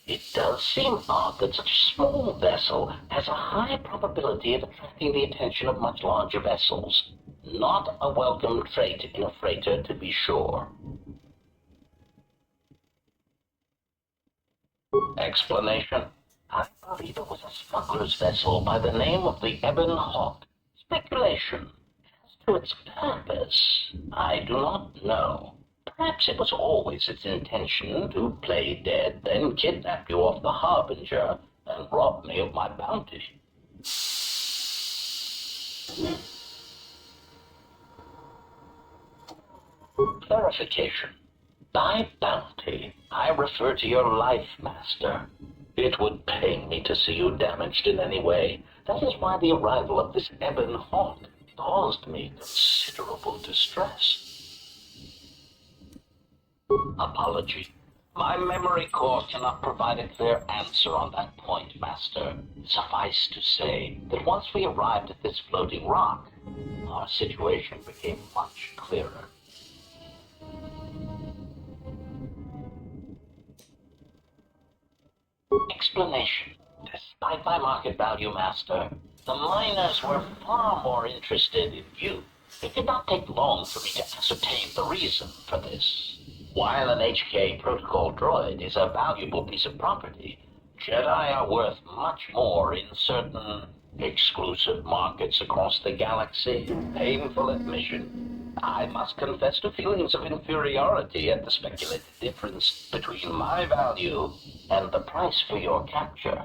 It does seem odd that such a small vessel has a high probability of attracting the attention of much larger vessels. Not a welcome trait in a freighter, to be sure. Explanation. I believe it was a smuggler's vessel by the name of the Ebon Hawk. Speculation. As to its purpose, I do not know. Perhaps it was always its intention to play dead, then kidnap you off the Harbinger and rob me of my bounty. Clarification. By bounty, I refer to your life, Master. It would pain me to see you damaged in any way. That is why the arrival of this Ebon Hawk caused me considerable distress. Apology. My memory core cannot provide a clear answer on that point, Master. Suffice to say that once we arrived at this floating rock, our situation became much clearer. Explanation. Despite my market value, Master, the miners were far more interested in you. It did not take long for me to ascertain the reason for this. While an HK protocol droid is a valuable piece of property, Jedi are worth much more in certain exclusive markets across the galaxy. Painful admission. I must confess to feelings of inferiority at the speculated difference between my value and the price for your capture.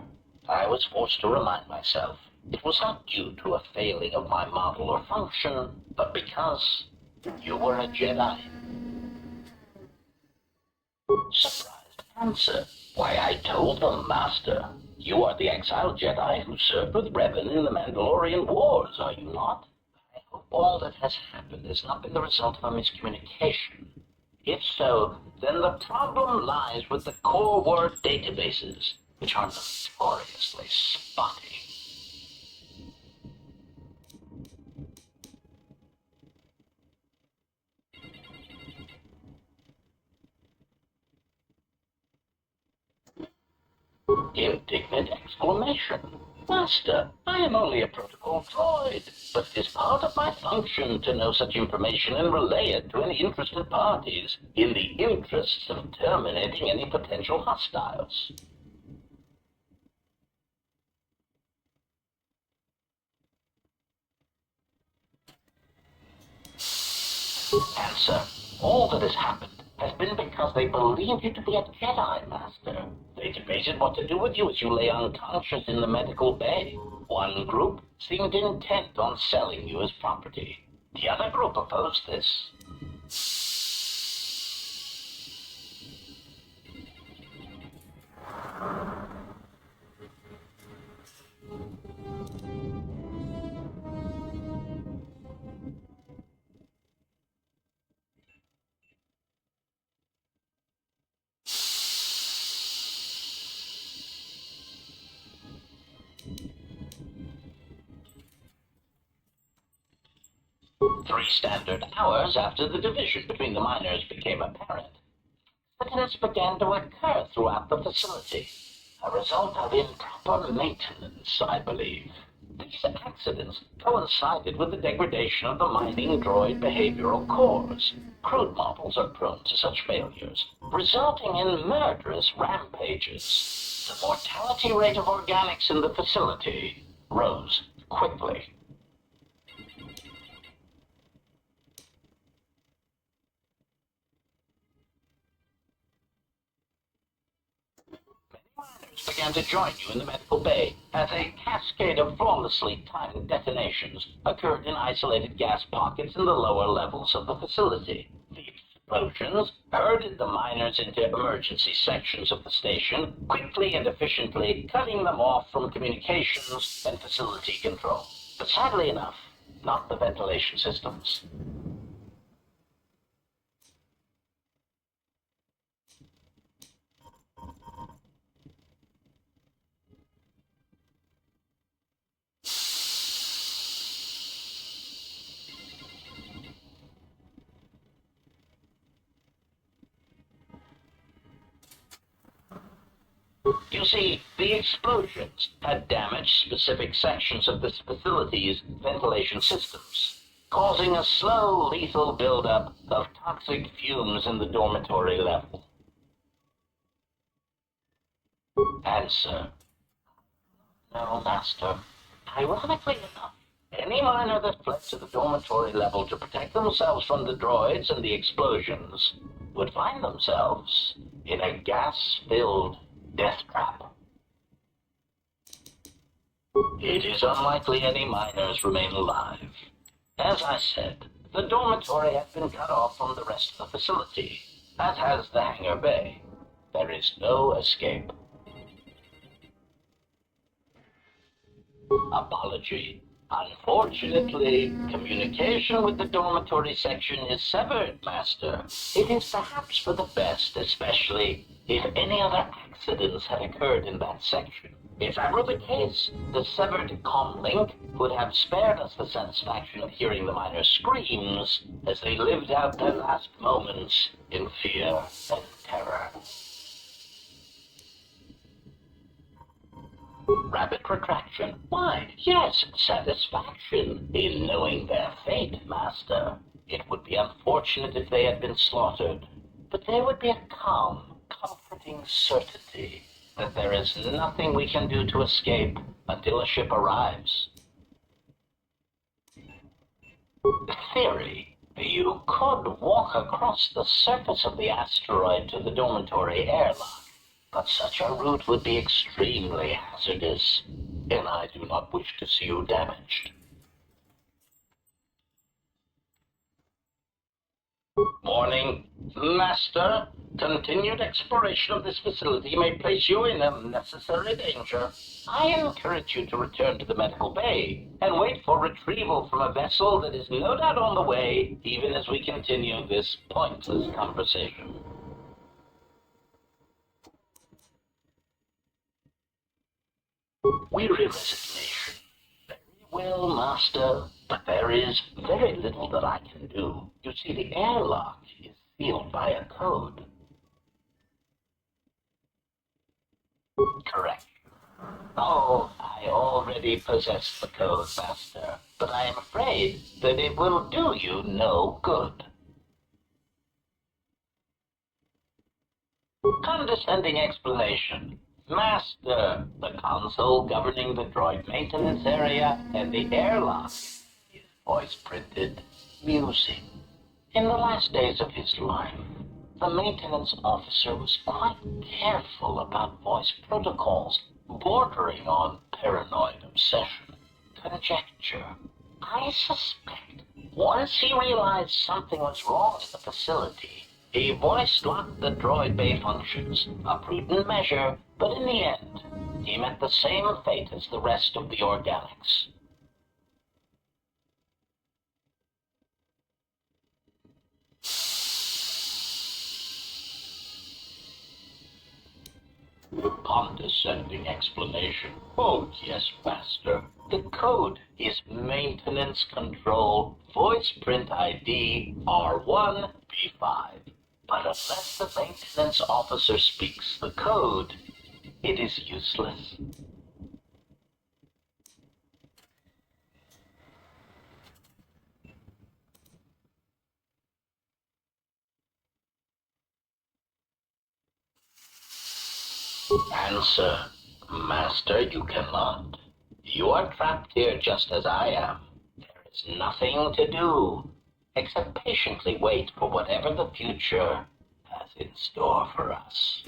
I was forced to remind myself it was not due to a failing of my model or function, but because you were a Jedi. Surprised answer. Why, I told them, Master. You are the exiled Jedi who served with Revan in the Mandalorian Wars, are you not? I hope all that has happened has not been the result of a miscommunication. If so, then the problem lies with the core word databases, which are notoriously spotty. Indignant exclamation. Master, I am only a protocol droid, but it is part of my function to know such information and relay it to any interested parties in the interests of terminating any potential hostiles. Answer. All that has happened has been because they believed you to be a Jedi, Master. They debated what to do with you as you lay unconscious in the medical bay. One group seemed intent on selling you as property. The other group opposed this. 3 standard hours after the division between the miners became apparent, accidents began to occur throughout the facility, a result of improper maintenance, I believe. These accidents coincided with the degradation of the mining droid behavioral cores. Crude models are prone to such failures, resulting in murderous rampages. The mortality rate of organics in the facility rose quickly. Miners began to join you in the medical bay as a cascade of flawlessly timed detonations occurred in isolated gas pockets in the lower levels of the facility. The explosions herded the miners into emergency sections of the station, quickly and efficiently cutting them off from communications and facility control. But sadly enough, not the ventilation systems. You see, the explosions had damaged specific sections of this facility's ventilation systems, causing a slow, lethal buildup of toxic fumes in the dormitory level. Answer. No, Master. Ironically enough, any miner that fled to the dormitory level to protect themselves from the droids and the explosions would find themselves in a gas-filled death trap. It is unlikely any miners remain alive. As I said, the dormitory has been cut off from the rest of the facility, as has the hangar bay. There is no escape. Apology. Unfortunately, communication with the dormitory section is severed, Master. It is perhaps for the best, especially if any other accidents had occurred in that section. If that were the case, the severed comlink would have spared us the satisfaction of hearing the miners' screams as they lived out their last moments in fear and terror. Rapid retraction. Why, yes, satisfaction in knowing their fate, Master. It would be unfortunate if they had been slaughtered, but there would be a calm, comforting certainty that there is nothing we can do to escape until a ship arrives. Theory. You could walk across the surface of the asteroid to the dormitory airlock. But such a route would be extremely hazardous, and I do not wish to see you damaged. Warning, Master. Continued exploration of this facility may place you in unnecessary danger. I encourage you to return to the medical bay and wait for retrieval from a vessel that is no doubt on the way, even as we continue this pointless conversation. Weary resignation. Very well, Master, but there is very little that I can do. You see, the airlock is sealed by a code. Correct. Oh, I already possess the code, Master, but I am afraid that it will do you no good. Condescending explanation. Master, the console governing the droid maintenance area and the airlock is voice-printed music. In the last days of his life, the maintenance officer was quite careful about voice protocols, bordering on paranoid obsession. Conjecture. I suspect once he realized something was wrong in the facility, he voice-locked the droid bay functions, a prudent measure, but in the end, he met the same fate as the rest of the organics. Condescending explanation. Oh, yes, Master. The code is Maintenance Control Voice Print ID R1B5. But unless the maintenance officer speaks the code, it is useless. Answer. Master, you cannot. You are trapped here just as I am. There is nothing to do, except patiently wait for whatever the future has in store for us.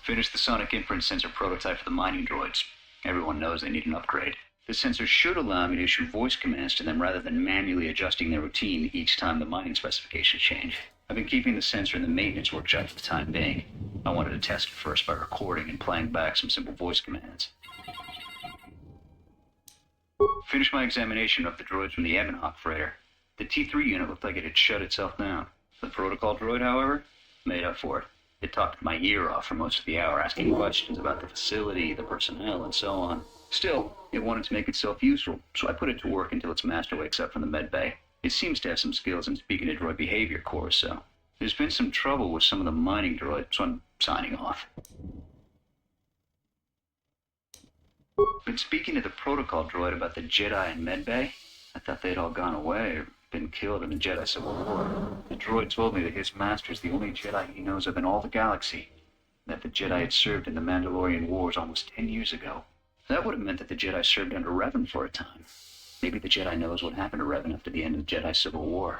Finished the sonic inference sensor prototype for the mining droids. Everyone knows they need an upgrade. The sensor should allow me to issue voice commands to them rather than manually adjusting their routine each time the mining specifications change. I've been keeping the sensor in the maintenance workshop for the time being. I wanted to test it first by recording and playing back some simple voice commands. Finished my examination of the droids from the Ebonhawk freighter. The T3 unit looked like it had shut itself down. The protocol droid, however, made up for it. It talked my ear off for most of the hour, asking questions about the facility, the personnel, and so on. Still, it wanted to make itself useful, so I put it to work until its master wakes up from the med bay. It seems to have some skills in speaking to droid behavior course, so there's been some trouble with some of the mining droids, so I'm signing off. Been speaking to the protocol droid about the Jedi and med bay. I thought they'd all gone away or been killed in the Jedi Civil War. The droid told me that his master's the only Jedi he knows of in all the galaxy, that the Jedi had served in the Mandalorian Wars almost 10 years ago. That would have meant that the Jedi served under Revan for a time. Maybe the Jedi knows what happened to Revan after the end of the Jedi Civil War.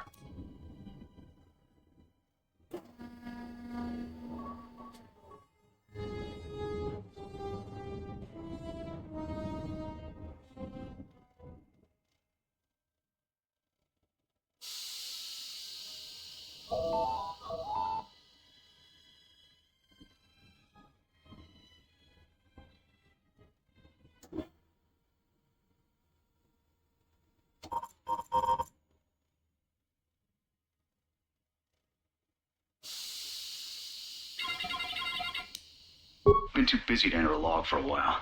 Been too busy to enter a log for a while.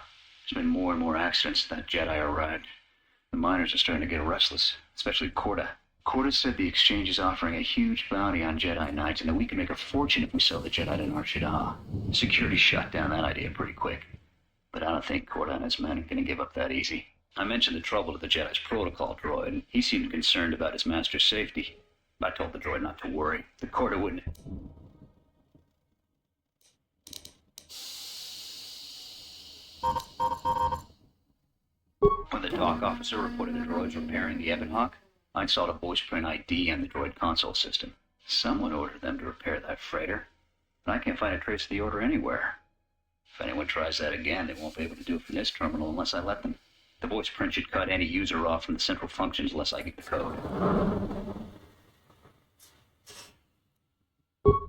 There's been more and more accidents since that Jedi arrived. The miners are starting to get restless, especially Corda. Corda said the exchange is offering a huge bounty on Jedi Knights and that we can make a fortune if we sell the Jedi to Nar Shaddaa. Security shot down that idea pretty quick. But I don't think Corda and his men are going to give up that easy. I mentioned the trouble to the Jedi's protocol droid, and he seemed concerned about his master's safety. I told the droid not to worry. The Corda wouldn't... When the dock officer reported the droids repairing the Ebon Hawk, I installed a voice print ID on the droid console system. Someone ordered them to repair that freighter, but I can't find a trace of the order anywhere. If anyone tries that again, they won't be able to do it from this terminal unless I let them. The voice print should cut any user off from the central functions unless I get the code.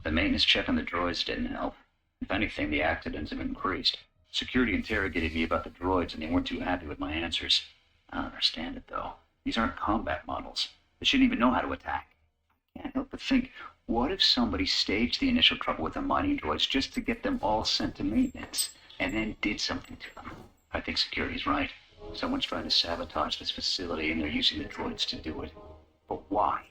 The maintenance check on the droids didn't help. If anything, the accidents have increased. Security interrogated me about the droids, and they weren't too happy with my answers. I don't understand it, though. These aren't combat models. They shouldn't even know how to attack. I can't help but think, what if somebody staged the initial trouble with the mining droids just to get them all sent to maintenance, and then did something to them? I think security's right. Someone's trying to sabotage this facility, and they're using the droids to do it. But why?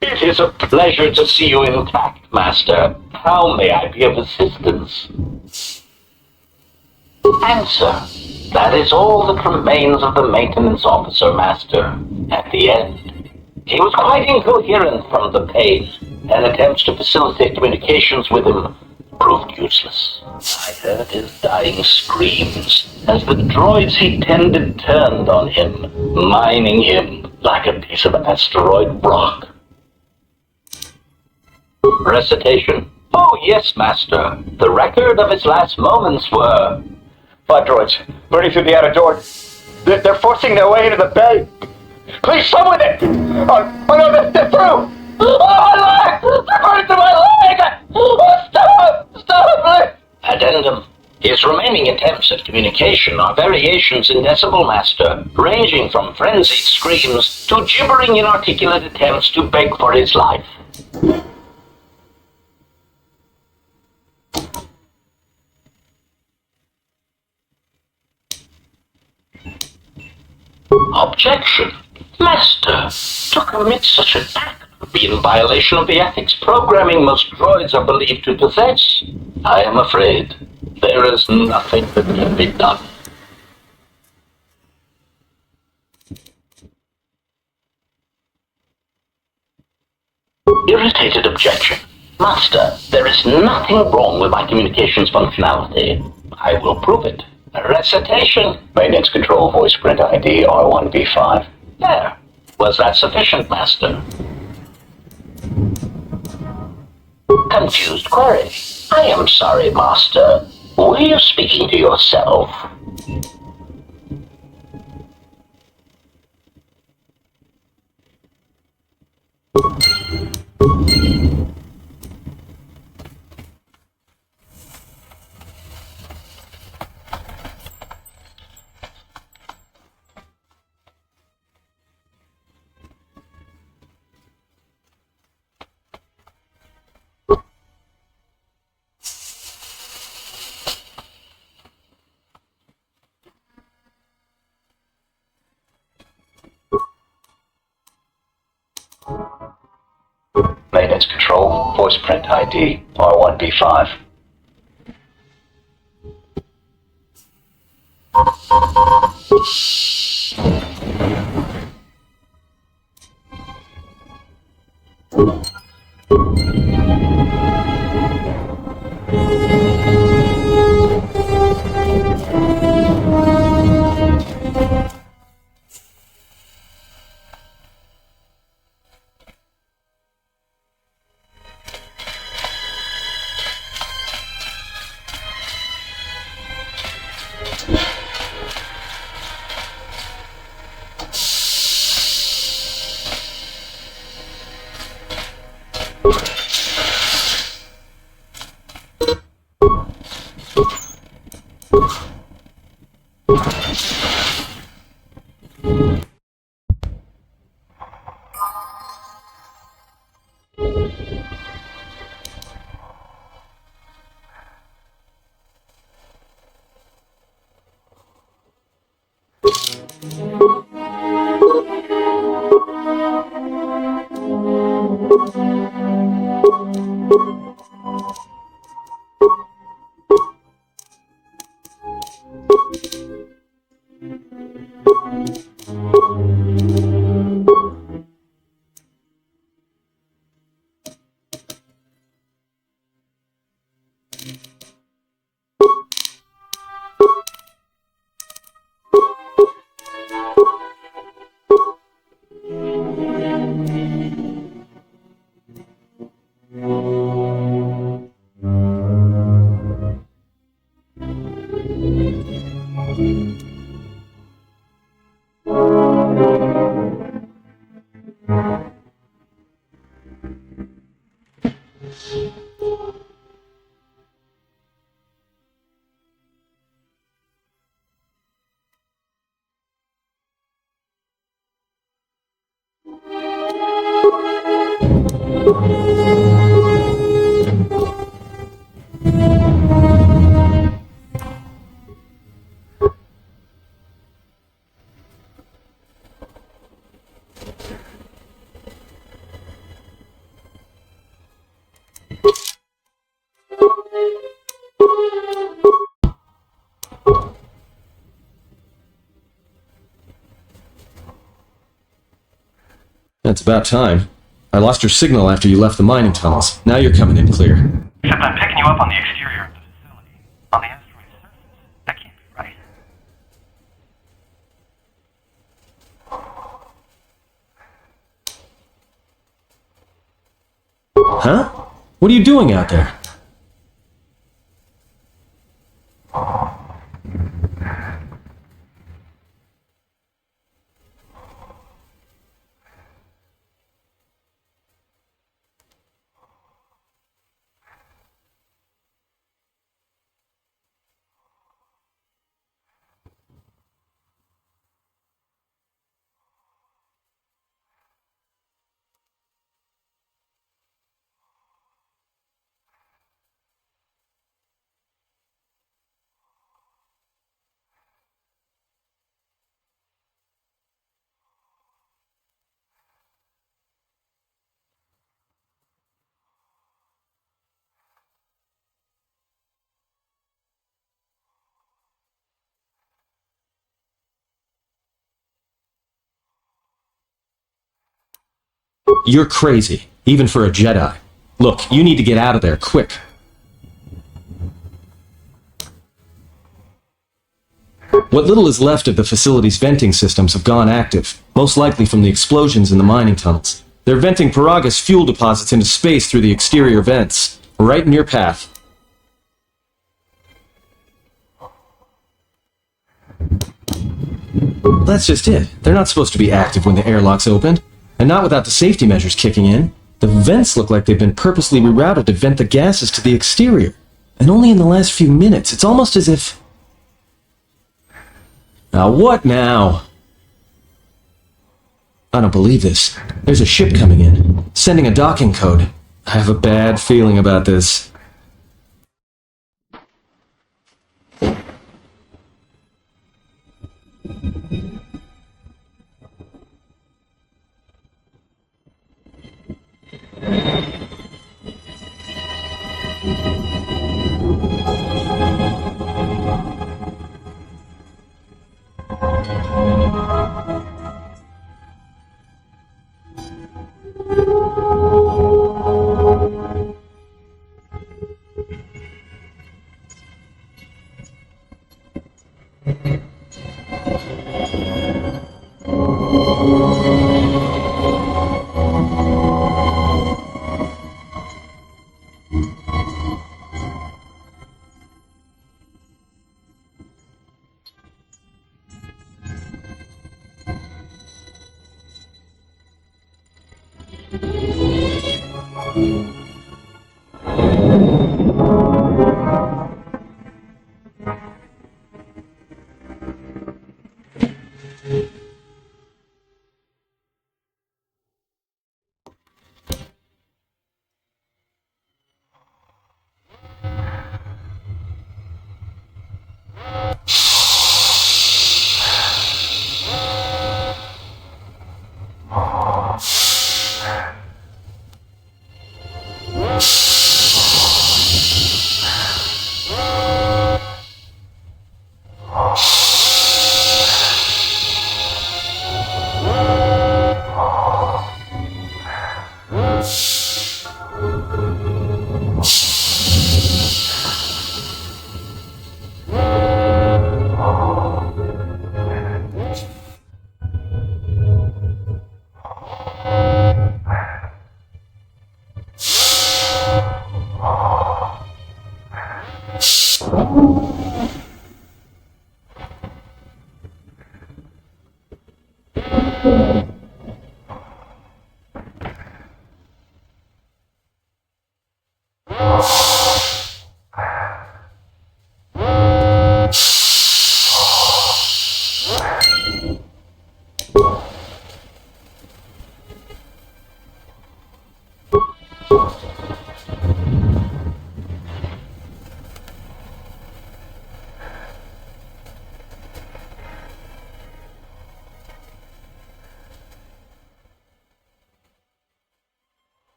It is a pleasure to see you intact, Master. How may I be of assistance? Answer. That is all that remains of the maintenance officer, Master. At the end, he was quite incoherent from the pain, and attempts to facilitate communications with him proved useless. I heard his dying screams as the droids he tended turned on him, mining him like a piece of asteroid rock. Recitation. Oh, yes, Master. The record of his last moments were... 5 droids, burning through the outer door. They're forcing their way into the bay. Please, someone there! Oh no, they're through! Oh, my leg! They're burning through my leg! Oh, stop! Addendum. His remaining attempts at communication are variations in decibel, Master, ranging from frenzied screams to gibbering inarticulate attempts to beg for his life. Objection. Master, to commit such an act would be in violation of the ethics programming most droids are believed to possess. I am afraid there is nothing that can be done. Irritated objection. Master, there is nothing wrong with my communications functionality. I will prove it. A recitation. Maintenance control voice print ID R1B5. There. Was that sufficient, Master? Confused query. I am sorry, Master. Were you speaking to yourself? control, voice print ID, R1B5. It's about time. I lost your signal after you left the mining tunnels. Now you're coming in clear. Except I'm picking you up on the exterior of the facility. On the asteroid surface. That can't be right. Huh? What are you doing out there? You're crazy, even for a Jedi. Look, you need to get out of there, quick. What little is left of the facility's venting systems have gone active, most likely from the explosions in the mining tunnels. They're venting Paraga's fuel deposits into space through the exterior vents, right in your path. That's just it. They're not supposed to be active when the airlock's opened. And not without the safety measures kicking in. The vents look like they've been purposely rerouted to vent the gases to the exterior. And only in the last few minutes. It's almost as if... Now what now? I don't believe this. There's a ship coming in, sending a docking code. I have a bad feeling about this.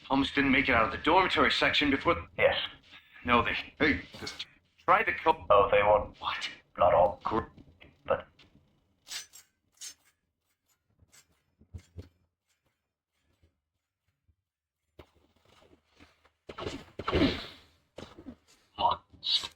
Holmes didn't make it out of the dormitory section before... Yes. No, they... Hey, just tried to kill... Oh, they won't. What? Not all. But Monster.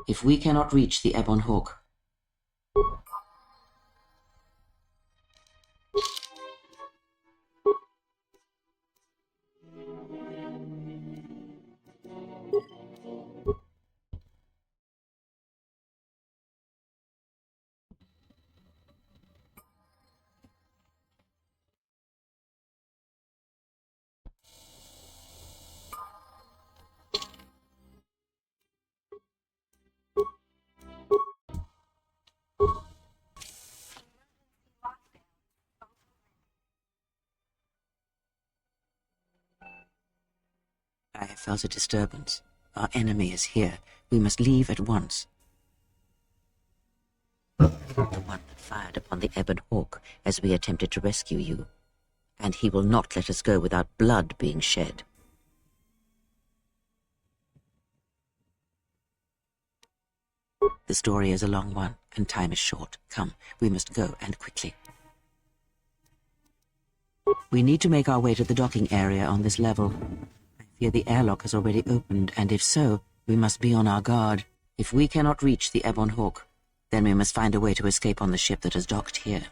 If we cannot reach the Ebon Hawk, I have felt a disturbance. Our enemy is here. We must leave at once. The one that fired upon the Ebon Hawk as we attempted to rescue you. And he will not let us go without blood being shed. The story is a long one, and time is short. Come, we must go, and quickly. We need to make our way to the docking area on this level. I fear the airlock has already opened, and if so, we must be on our guard. If we cannot reach the Ebon Hawk, then we must find a way to escape on the ship that has docked here.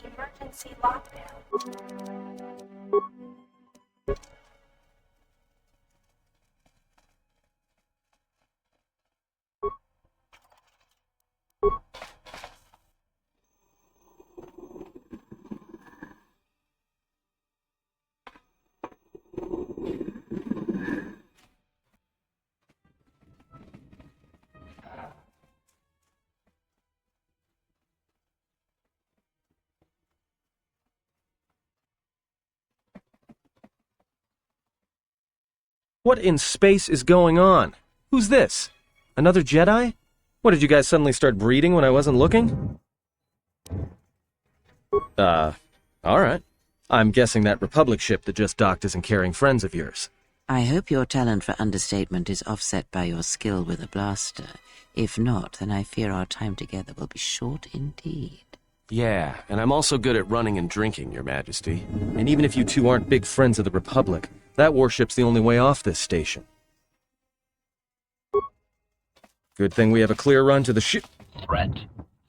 Emergency lockdown. What in space is going on? Who's this? Another Jedi? What, did you guys suddenly start breeding when I wasn't looking? Alright. I'm guessing that Republic ship that just docked isn't carrying friends of yours. I hope your talent for understatement is offset by your skill with a blaster. If not, then I fear our time together will be short indeed. Yeah, and I'm also good at running and drinking, Your Majesty. And even if you two aren't big friends of the Republic, that warship's the only way off this station. Good thing we have a clear run to the ship. Threat.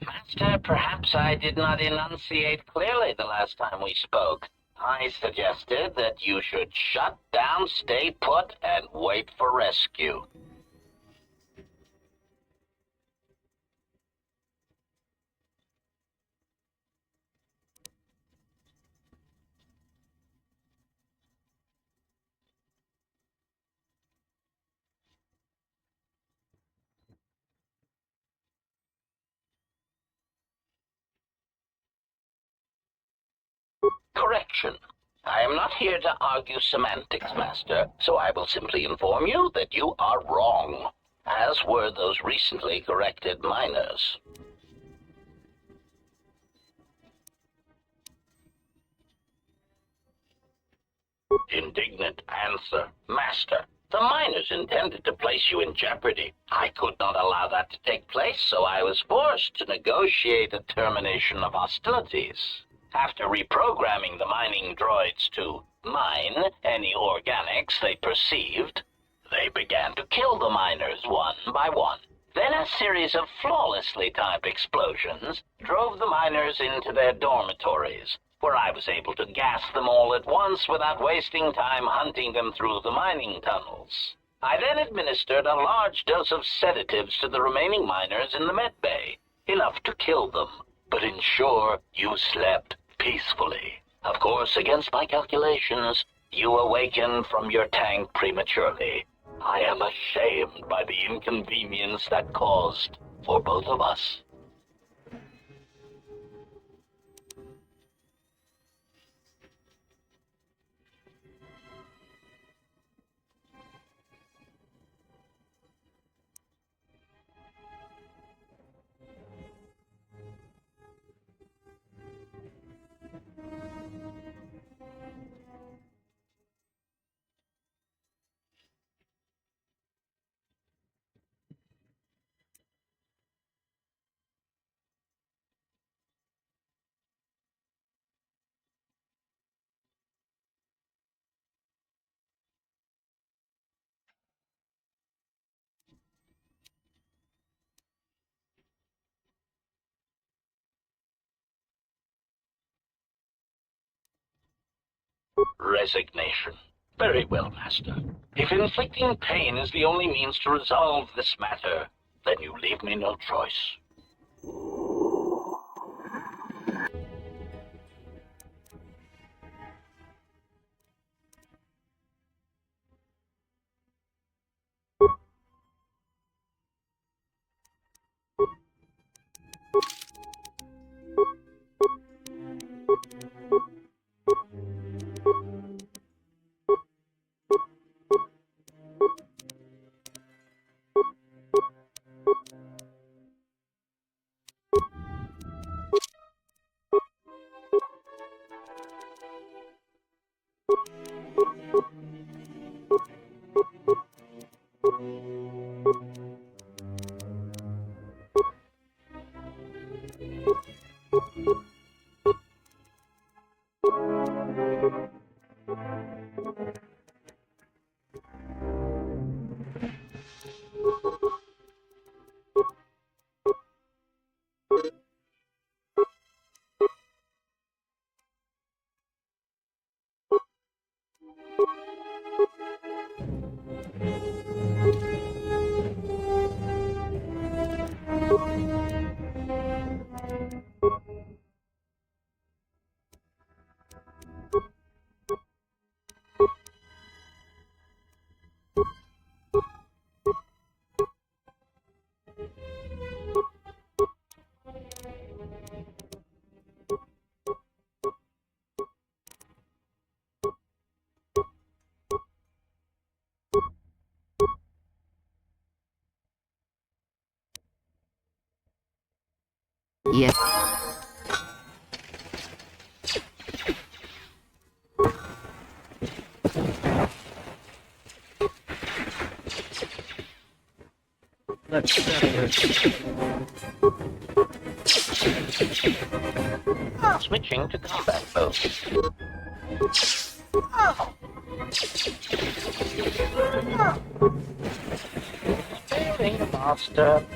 Master, perhaps I did not enunciate clearly the last time we spoke. I suggested that you should shut down, stay put, and wait for rescue. Correction. I am not here to argue semantics, Master, so I will simply inform you that you are wrong, as were those recently corrected miners. Indignant answer. Master, the miners intended to place you in jeopardy. I could not allow that to take place, so I was forced to negotiate a termination of hostilities. After reprogramming the mining droids to mine any organics they perceived, they began to kill the miners one by one. Then a series of flawlessly timed explosions drove the miners into their dormitories, where I was able to gas them all at once without wasting time hunting them through the mining tunnels. I then administered a large dose of sedatives to the remaining miners in the med bay, enough to kill them, but ensure you slept peacefully. Of course, against my calculations, you awakened from your tank prematurely. I am ashamed by the inconvenience that caused for both of us. Resignation. Very well, Master. If inflicting pain is the only means to resolve this matter, then you leave me no choice. Yes. Switching to combat mode. Failing, master.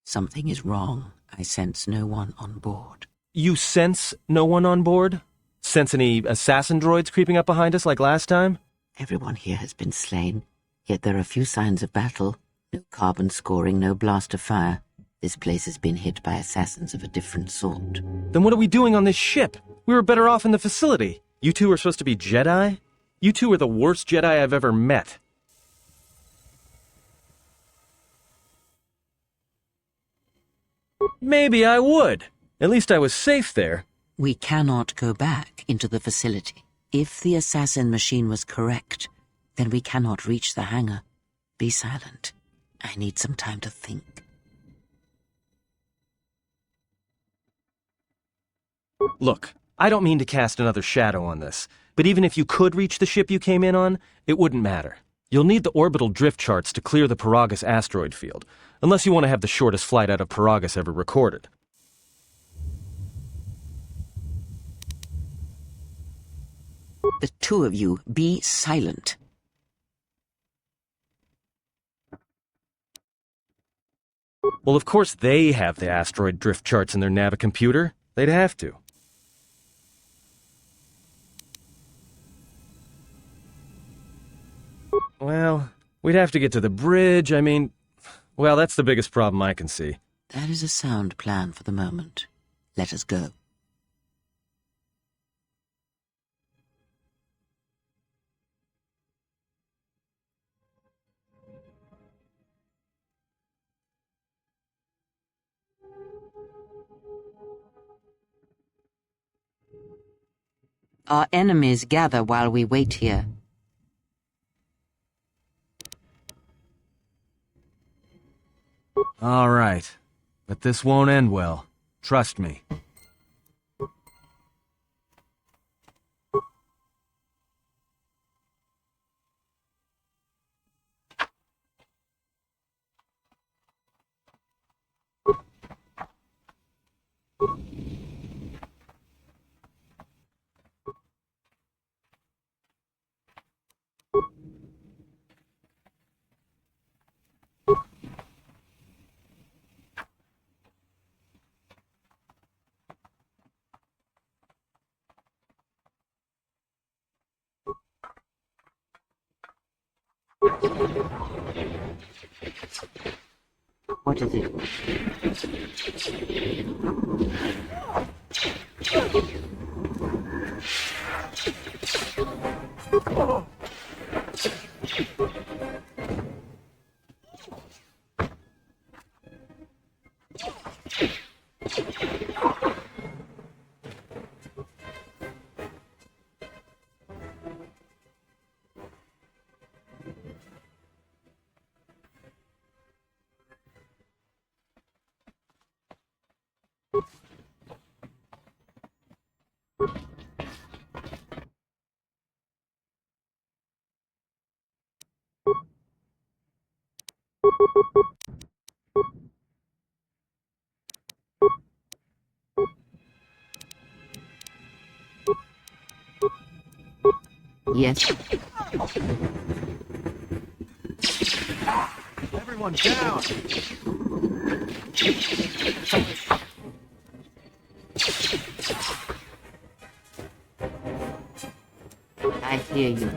Something is wrong. I sense no one on board. You sense no one on board? Sense any assassin droids creeping up behind us like last time? Everyone here has been slain, yet there are few signs of battle. No carbon scoring, no blaster fire. This place has been hit by assassins of a different sort. Then what are we doing on this ship? We were better off in the facility. You two are supposed to be Jedi? You two are the worst Jedi I've ever met. Maybe I would. At least I was safe there. We cannot go back into the facility. If the assassin machine was correct, then we cannot reach the hangar. Be silent. I need some time to think. Look, I don't mean to cast another shadow on this, but even if you could reach the ship you came in on, it wouldn't matter. You'll need the orbital drift charts to clear the Paragus asteroid field, unless you want to have the shortest flight out of Paragus ever recorded. The two of you, be silent. Well, of course they have the asteroid drift charts in their Navicomputer. They'd have to. Well, we'd have to get to the bridge. Well, that's the biggest problem I can see. That is a sound plan for the moment. Let us go. Our enemies gather while we wait here. All right. But this won't end well. Trust me. What is it? Yes. Everyone down! I hear you.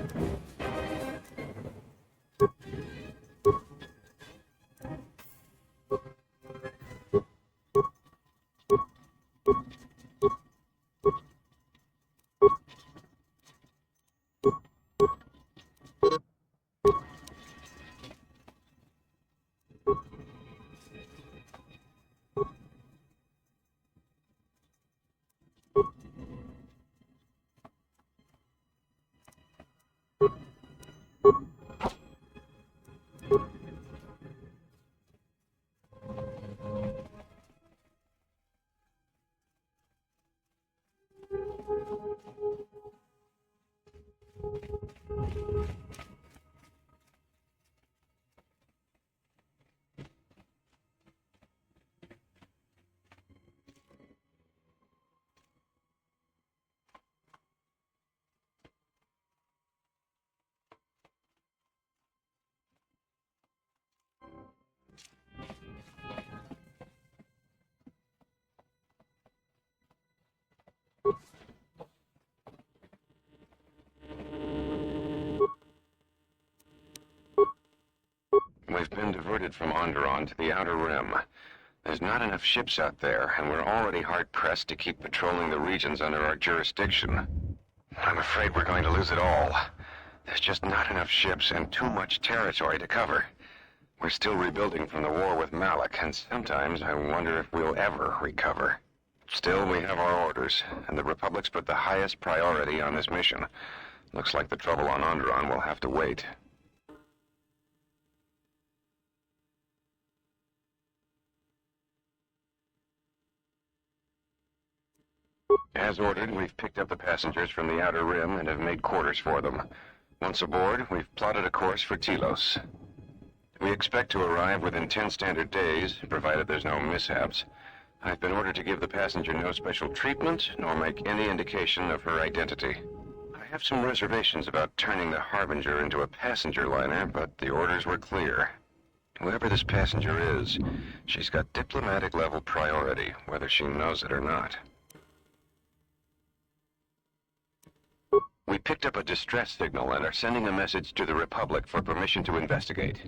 We've been diverted from Onderon to the Outer Rim. There's not enough ships out there, and we're already hard-pressed to keep patrolling the regions under our jurisdiction. I'm afraid we're going to lose it all. There's just not enough ships and too much territory to cover. We're still rebuilding from the war with Malik, and sometimes I wonder if we'll ever recover. Still, we have our orders, and the Republic's put the highest priority on this mission. Looks like the trouble on Onderon will have to wait. As ordered, we've picked up the passengers from the Outer Rim and have made quarters for them. Once aboard, we've plotted a course for Telos. We expect to arrive within 10 standard days, provided there's no mishaps. I've been ordered to give the passenger no special treatment, nor make any indication of her identity. I have some reservations about turning the Harbinger into a passenger liner, but the orders were clear. Whoever this passenger is, she's got diplomatic level priority, whether she knows it or not. We picked up a distress signal and are sending a message to the Republic for permission to investigate.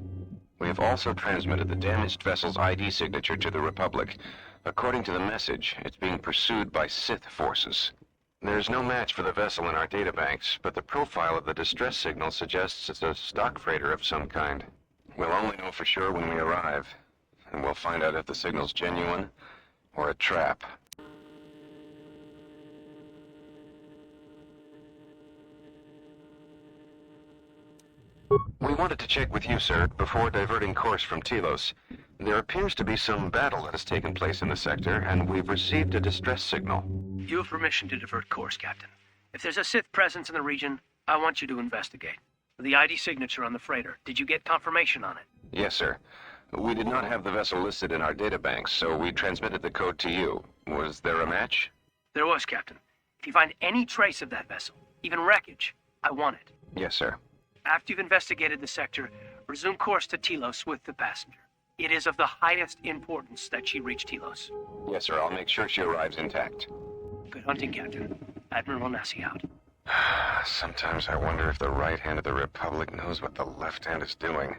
We have also transmitted the damaged vessel's ID signature to the Republic. According to the message, it's being pursued by Sith forces. There's no match for the vessel in our databanks, but the profile of the distress signal suggests it's a stock freighter of some kind. We'll only know for sure when we arrive, and we'll find out if the signal's genuine or a trap. We wanted to check with you, sir, before diverting course from Telos. There appears to be some battle that has taken place in the sector, and we've received a distress signal. You have permission to divert course, Captain. If there's a Sith presence in the region, I want you to investigate. The ID signature on the freighter, did you get confirmation on it? Yes, sir. We did not have the vessel listed in our databanks, so we transmitted the code to you. Was there a match? There was, Captain. If you find any trace of that vessel, even wreckage, I want it. Yes, sir. After you've investigated the sector, resume course to Telos with the passenger. It is of the highest importance that she reach Telos. Yes, sir. I'll make sure she arrives intact. Good hunting, Captain. Admiral Nassi out. Sometimes I wonder if the right hand of the Republic knows what the left hand is doing.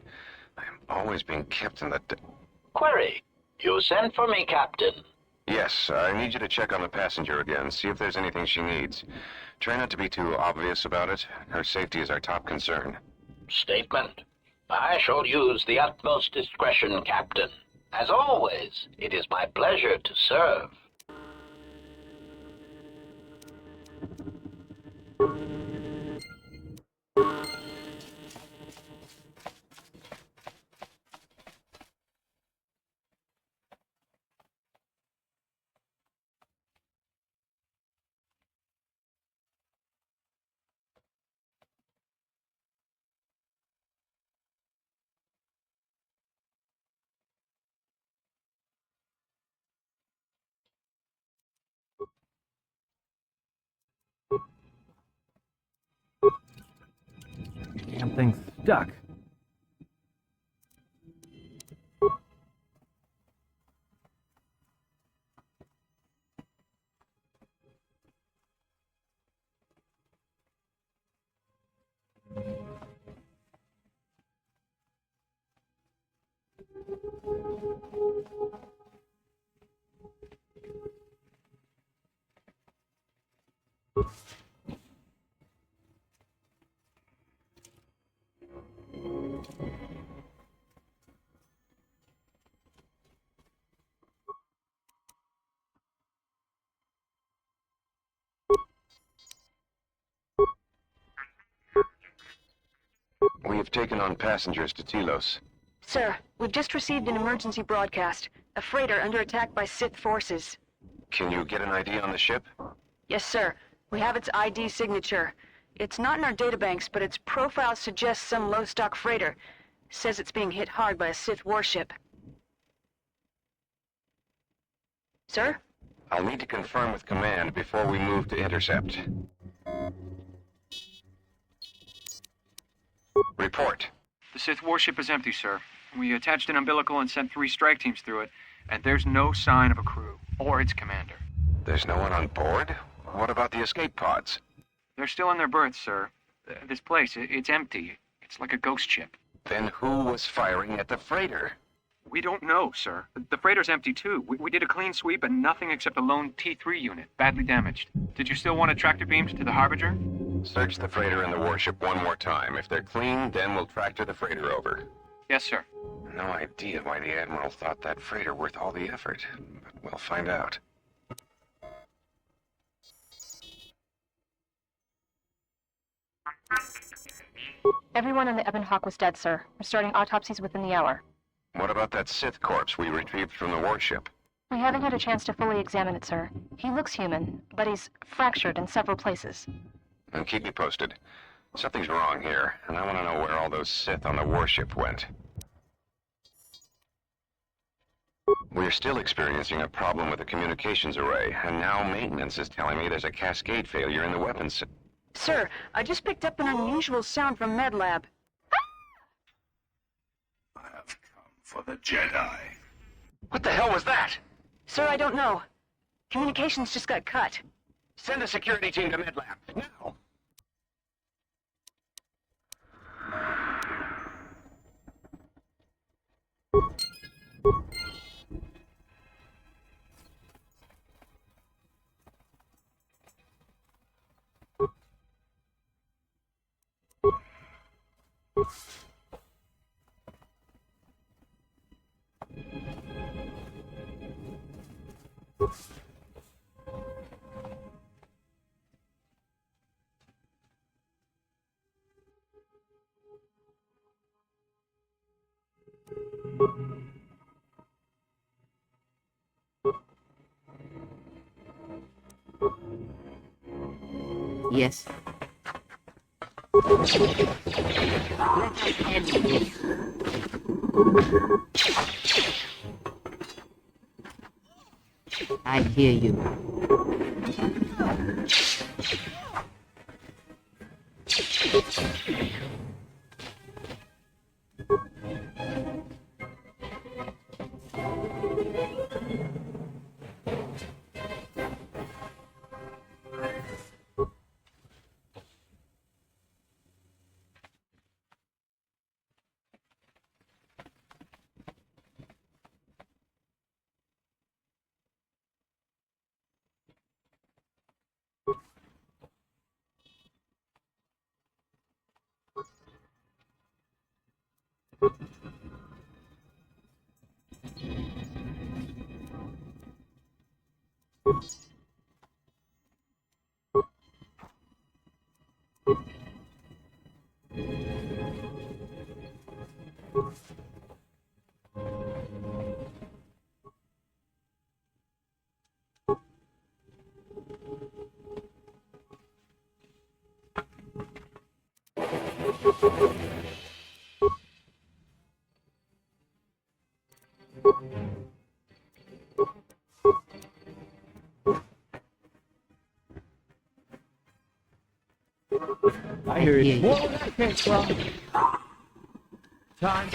I am always being kept in the... Query. You sent for me, Captain. Yes, I need you to check on the passenger again, see if there's anything she needs. Try not to be too obvious about it. Her safety is our top concern. Statement. I shall use the utmost discretion, Captain. As always, it is my pleasure to serve. Damn thing's stuck. We have taken on passengers to Telos. Sir, we've just received an emergency broadcast. A freighter under attack by Sith forces. Can you get an ID on the ship? Yes, sir. We have its ID signature. It's not in our databanks, but its profile suggests some low-stock freighter. Says it's being hit hard by a Sith warship. Sir? I'll need to confirm with command before we move to intercept. Report. The Sith warship is empty, sir. We attached an umbilical and sent 3 strike teams through it, and there's no sign of a crew, or its commander. There's no one on board? What about the escape pods? They're still in their berths, sir. This place, it's empty. It's like a ghost ship. Then who was firing at the freighter? We don't know, sir. The freighter's empty, too. We did a clean sweep and nothing except a lone T3 unit, badly damaged. Did you still want to tractor beams to the Harbinger? Search the freighter and the warship one more time. If they're clean, then we'll tractor the freighter over. Yes, sir. No idea why the Admiral thought that freighter worth all the effort, but we'll find out. Everyone on the Ebon Hawk was dead, sir. We're starting autopsies within the hour. What about that Sith corpse we retrieved from the warship? We haven't had a chance to fully examine it, sir. He looks human, but he's fractured in several places. Then keep me posted. Something's wrong here, and I want to know where all those Sith on the warship went. We're still experiencing a problem with the communications array, and now maintenance is telling me there's a cascade failure in the weapons. Sir, I just picked up an unusual sound from MedLab. I have come for the Jedi. What the hell was that? Sir, I don't know. Communications just got cut. Send a security team to MedLab, now! Yes. Let us end this. I hear you. I hear you. Whoa, that came from. Time.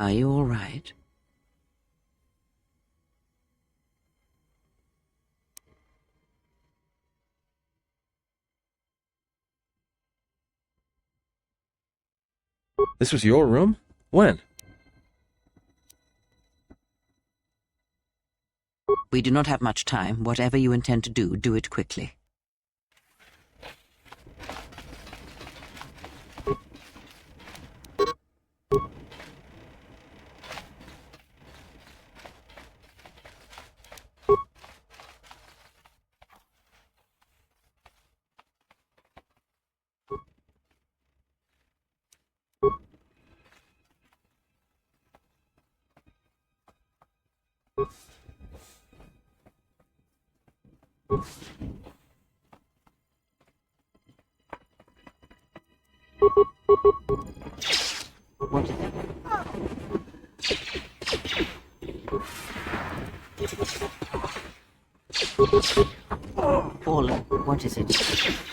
Are you all right? This was your room? When? We do not have much time. Whatever you intend to do, do it quickly. What is it? Fallen. What is it?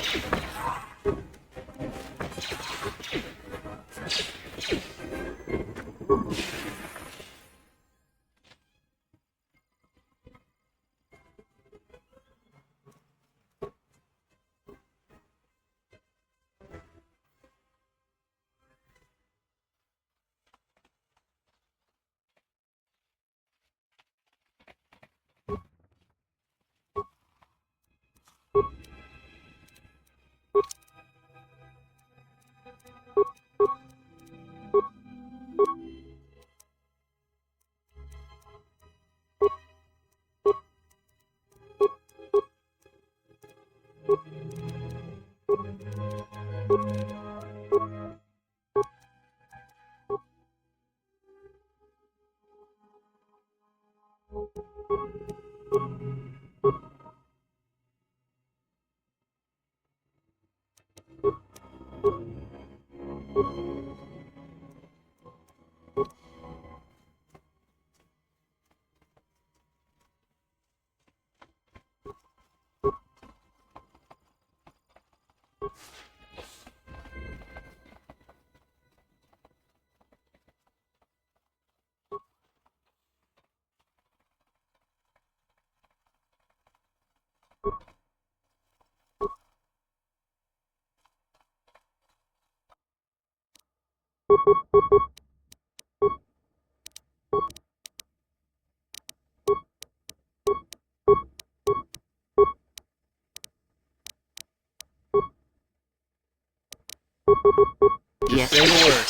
Just say the word.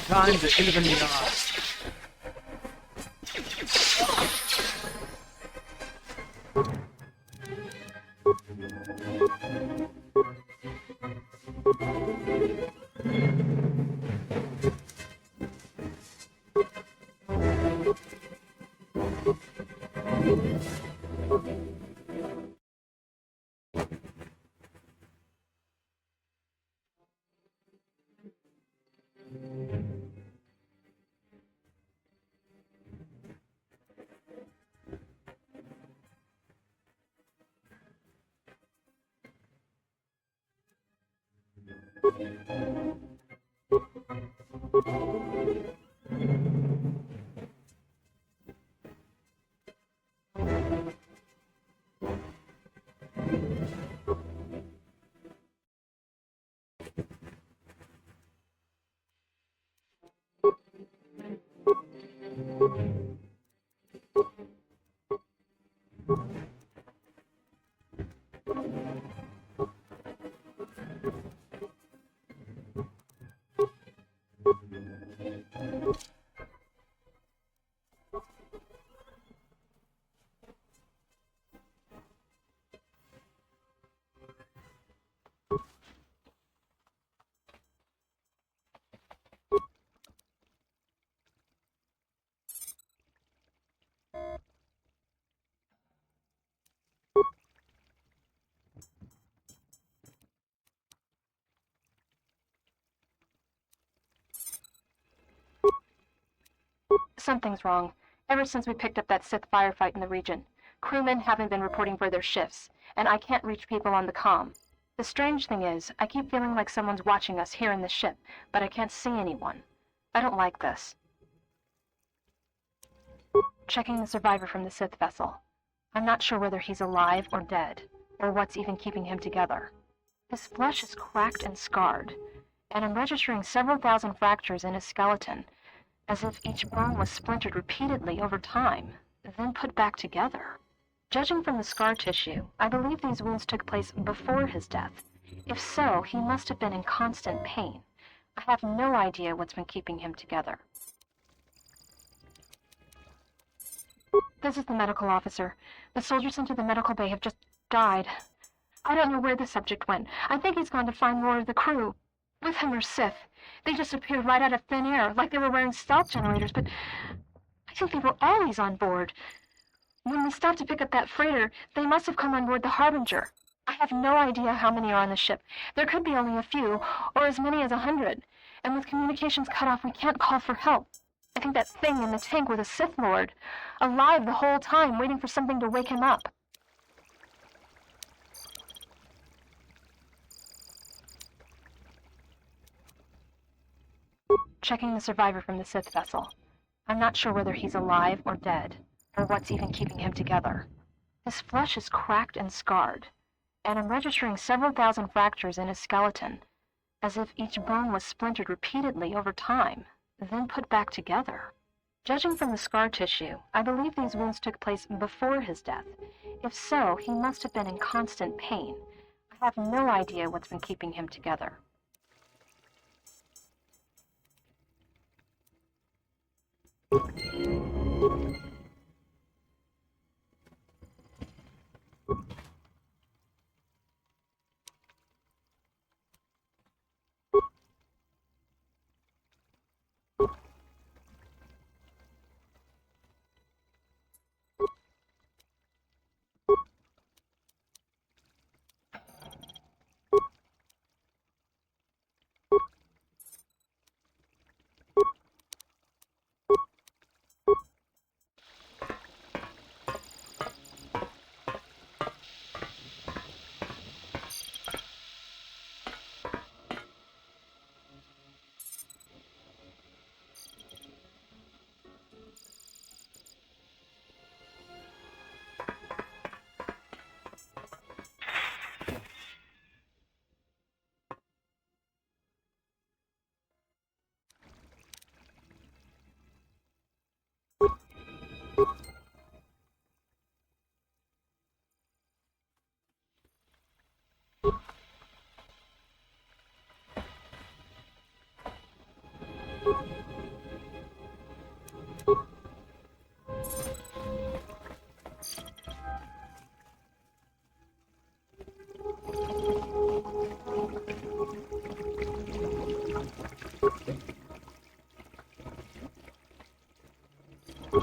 Time to even the odds. Something's wrong. Ever since we picked up that Sith firefight in the region, crewmen haven't been reporting for their shifts, and I can't reach people on the comm. The strange thing is, I keep feeling like someone's watching us here in the ship, but I can't see anyone. I don't like this. Checking the survivor from the Sith vessel. I'm not sure whether he's alive or dead, or what's even keeping him together. His flesh is cracked and scarred, and I'm registering several thousand fractures in his skeleton, as if each bone was splintered repeatedly over time, then put back together. Judging from the scar tissue, I believe these wounds took place before his death. If so, he must have been in constant pain. I have no idea what's been keeping him together. This is the medical officer. The soldiers sent to the medical bay have just died. I don't know where the subject went. I think he's gone to find more of the crew. With him are Sith. They just appeared right out of thin air, like they were wearing stealth generators, but I think they were always on board. When we stopped to pick up that freighter, they must have come on board the Harbinger. I have no idea how many are on the ship. There could be only a few, or as many as 100. And with communications cut off, we can't call for help. I think that thing in the tank was a Sith Lord, alive the whole time, waiting for something to wake him up. Checking the survivor from the Sith vessel. I'm not sure whether he's alive or dead, or what's even keeping him together. His flesh is cracked and scarred, and I'm registering several thousand fractures in his skeleton, as if each bone was splintered repeatedly over time, then put back together. Judging from the scar tissue, I believe these wounds took place before his death. If so, he must have been in constant pain. I have no idea what's been keeping him together.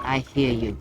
I hear you.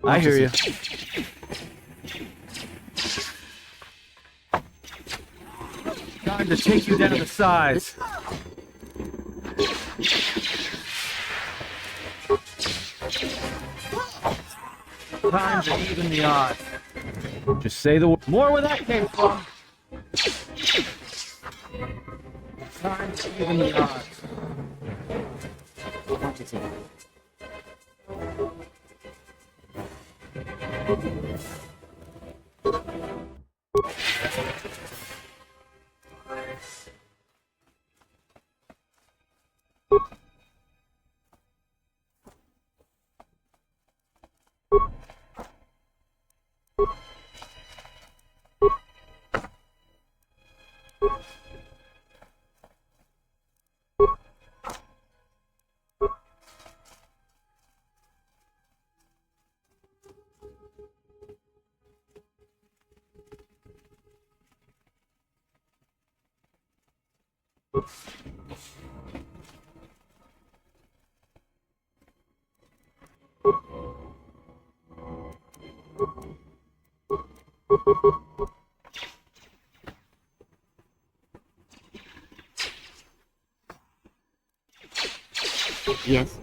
I hear you. Time to take you down to size. Time to even the odds. Just say the word. More where that came from. Time to even the odds. Yes?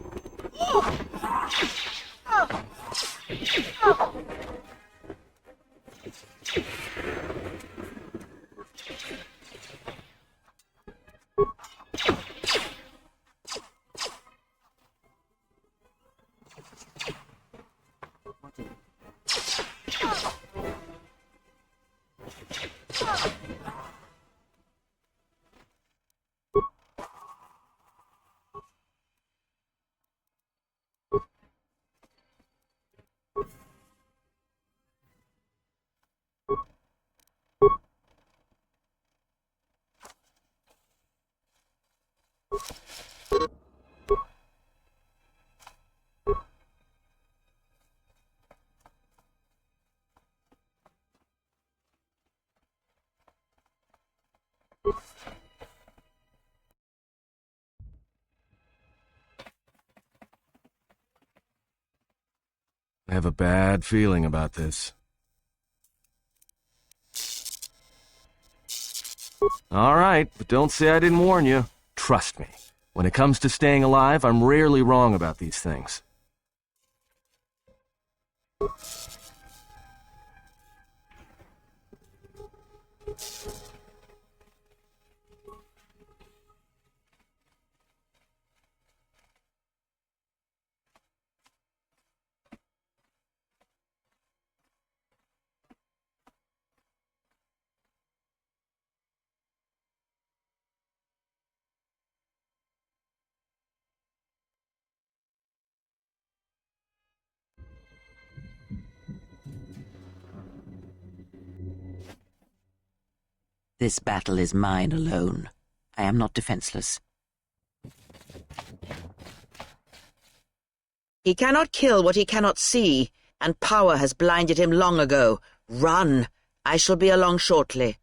I have a bad feeling about this. All right, but don't say I didn't warn you. Trust me. When it comes to staying alive, I'm rarely wrong about these things. This battle is mine alone. I am not defenseless. He cannot kill what he cannot see, and power has blinded him long ago. Run! I shall be along shortly.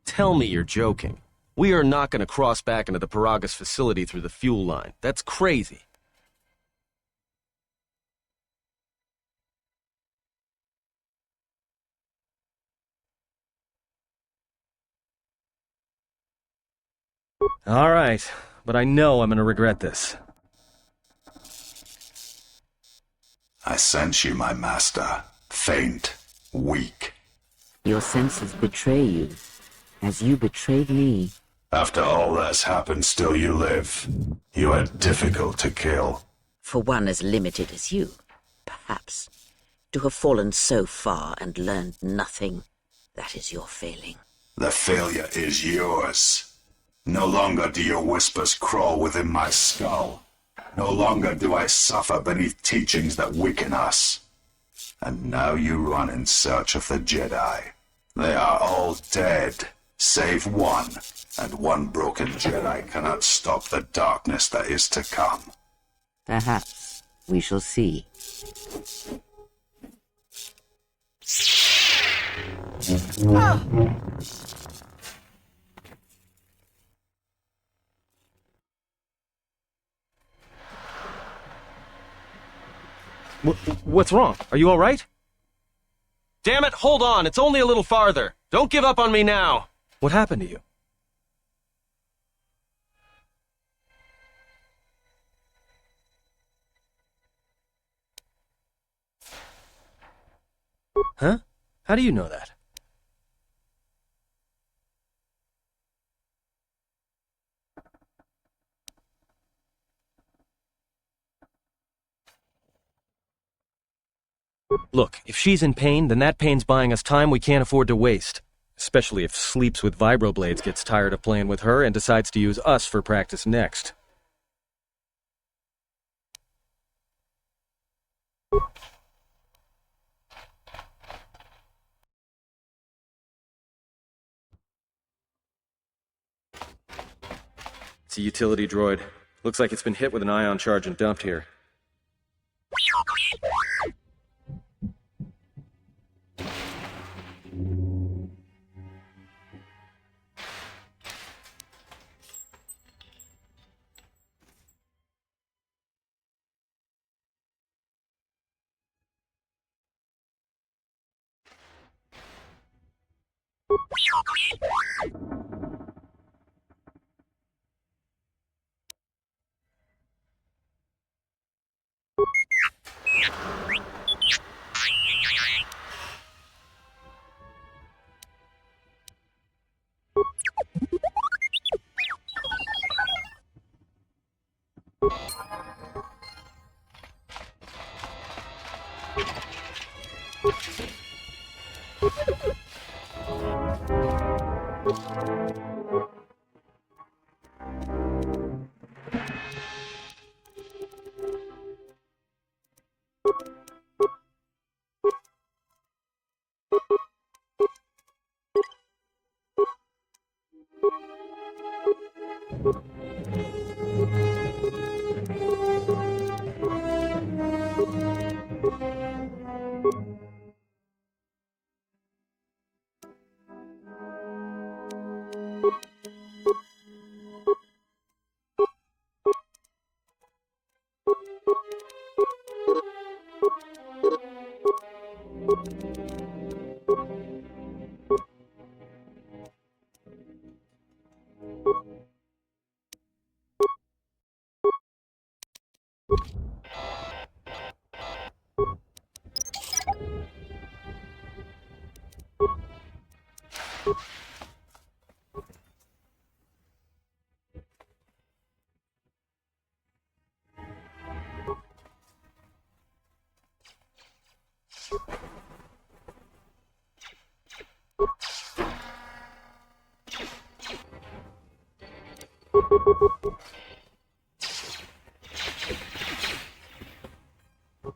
Tell me you're joking. We are not going to cross back into the Paragas facility through the fuel line. That's crazy. All right, but I know I'm going to regret this. I sense you, my master. Faint, weak. Your senses betray you, as you betrayed me. After all that's happened, still you live. You are difficult to kill. For one as limited as you, perhaps. To have fallen so far and learned nothing, that is your failing. The failure is yours. No longer do your whispers crawl within my skull. No longer do I suffer beneath teachings that weaken us. And now you run in search of the Jedi. They are all dead, save one, and one broken Jedi cannot stop the darkness that is to come. Perhaps we shall see. What's wrong? Are you all right? Damn it, hold on. It's only a little farther. Don't give up on me now. What happened to you? Huh? How do you know that? Look, if she's in pain, then that pain's buying us time we can't afford to waste. Especially if Sleeps with Vibroblades gets tired of playing with her and decides to use us for practice next. It's a utility droid. Looks like it's been hit with an ion charge and dumped here.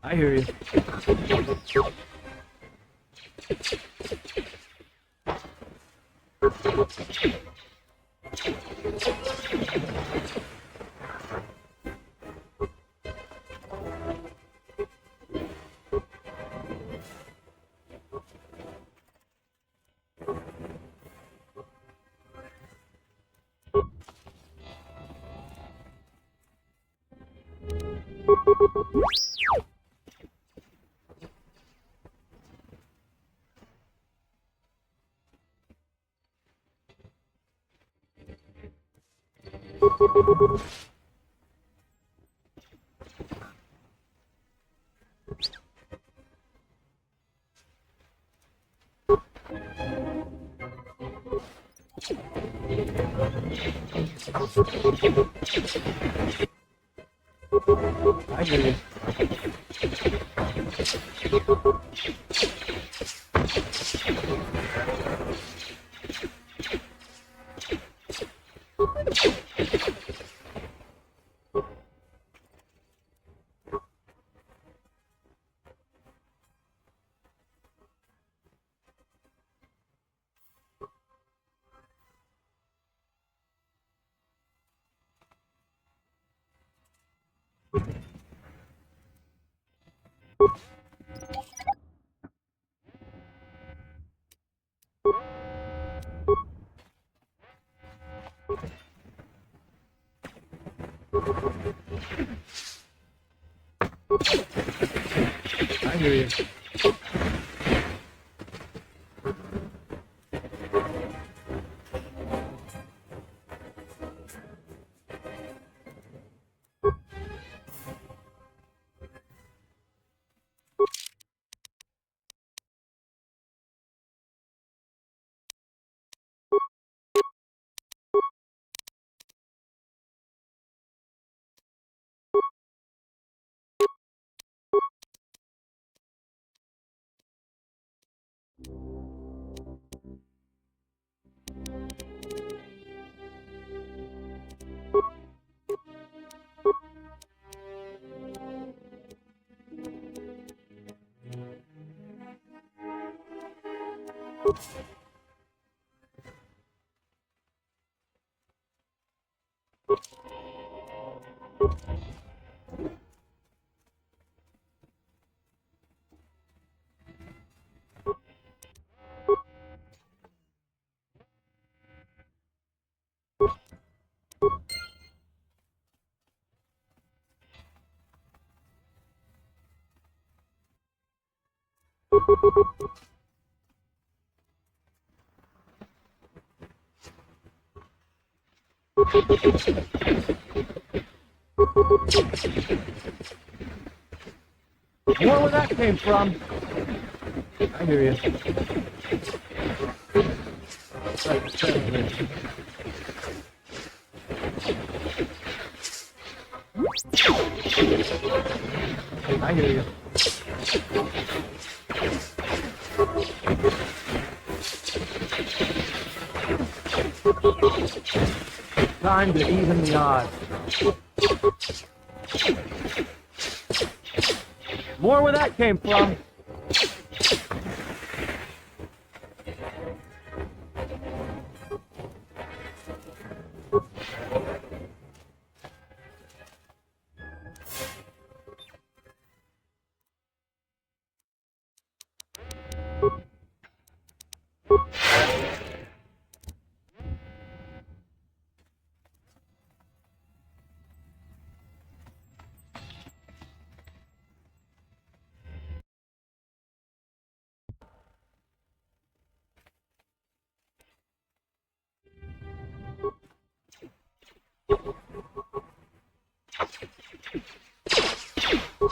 I hear you. I hear you. I hear you. More where that came from. I hear you. Right, certainly. I hear you. Time to even the odds. More where that came from.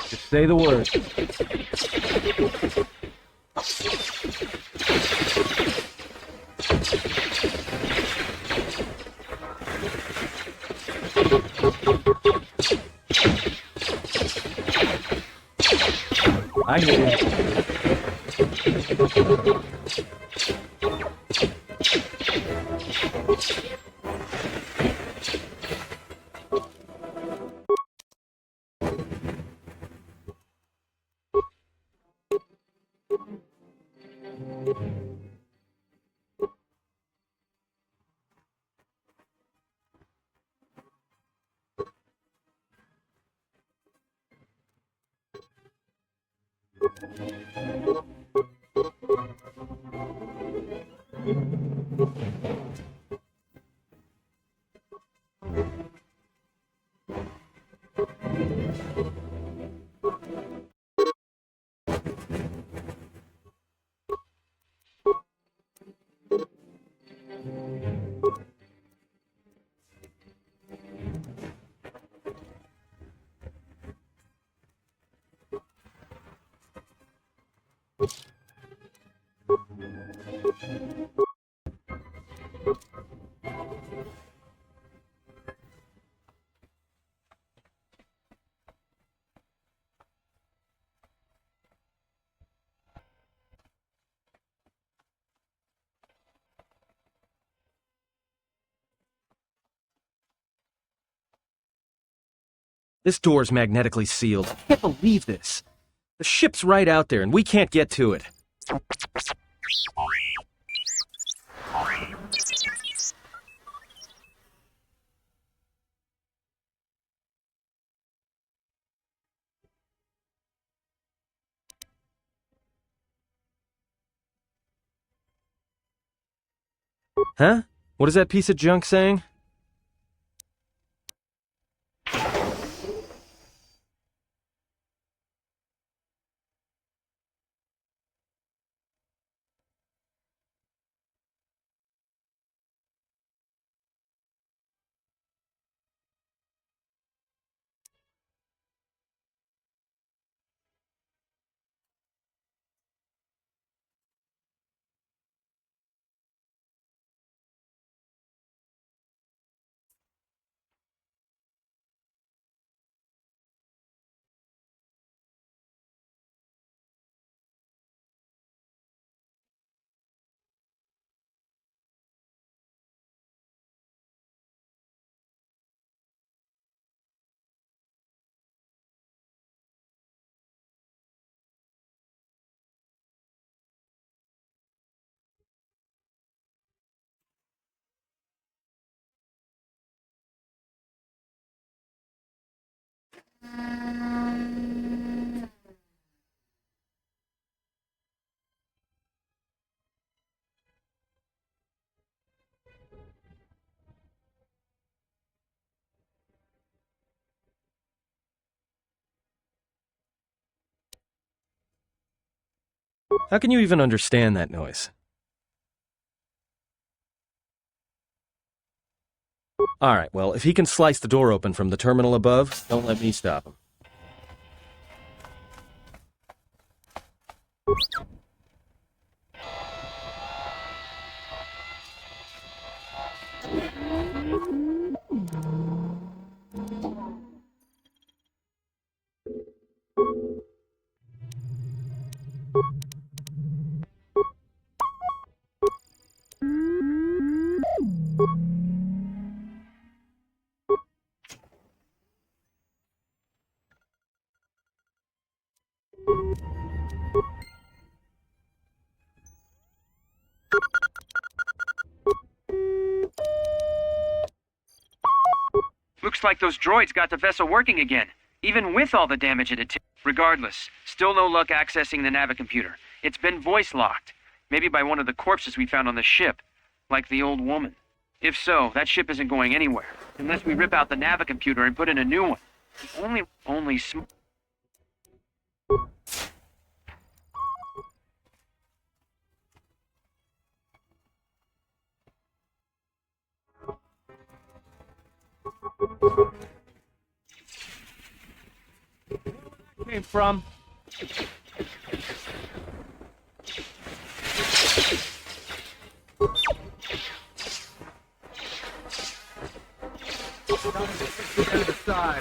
Just say the word. I hear you. This door's magnetically sealed. I can't believe this. The ship's right out there, and we can't get to it. Huh? What is that piece of junk saying? How can you even understand that noise? Alright, well, if he can slice the door open from the terminal above, don't let me stop him. Looks like those droids got the vessel working again, even with all the damage it had taken. Regardless, still no luck accessing the navicomputer. It's been voice-locked, maybe by one of the corpses we found on the ship, like the old woman. If so, that ship isn't going anywhere, unless we rip out the navicomputer and put in a new one. Only Came from. Down the side.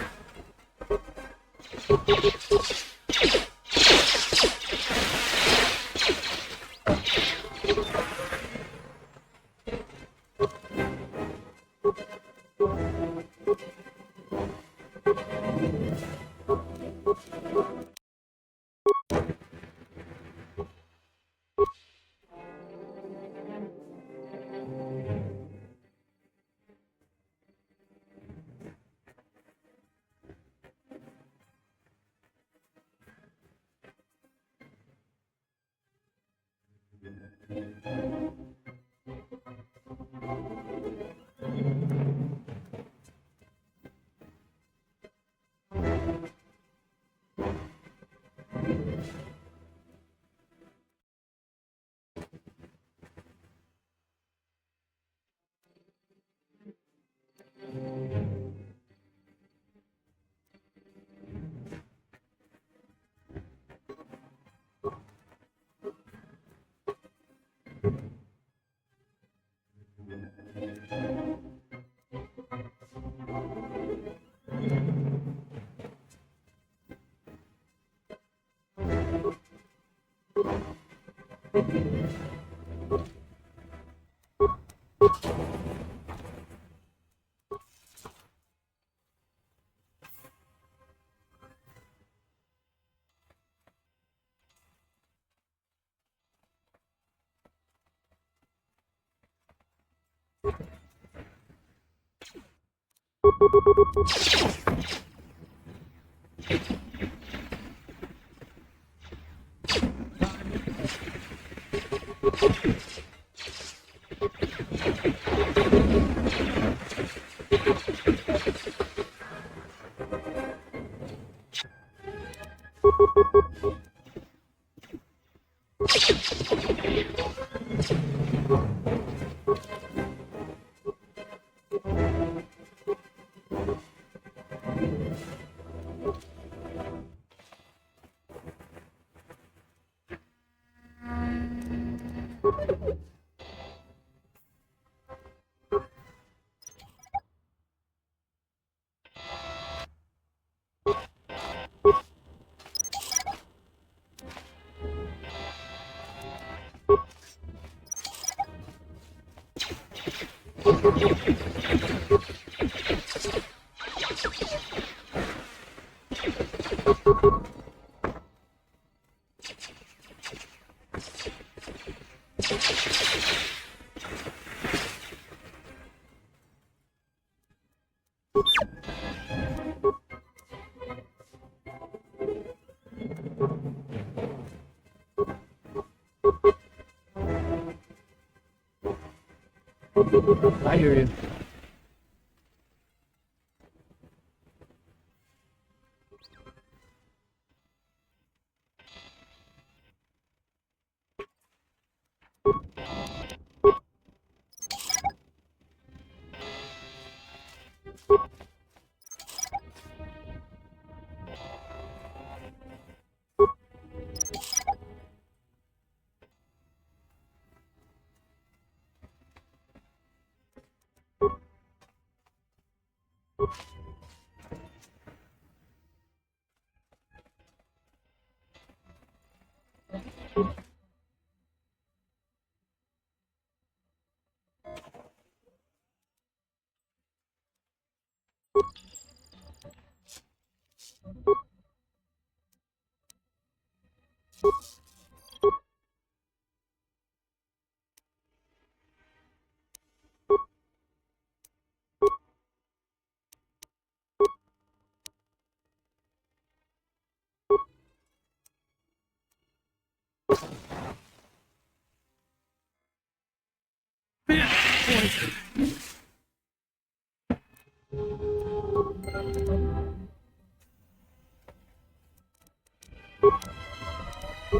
I hear you.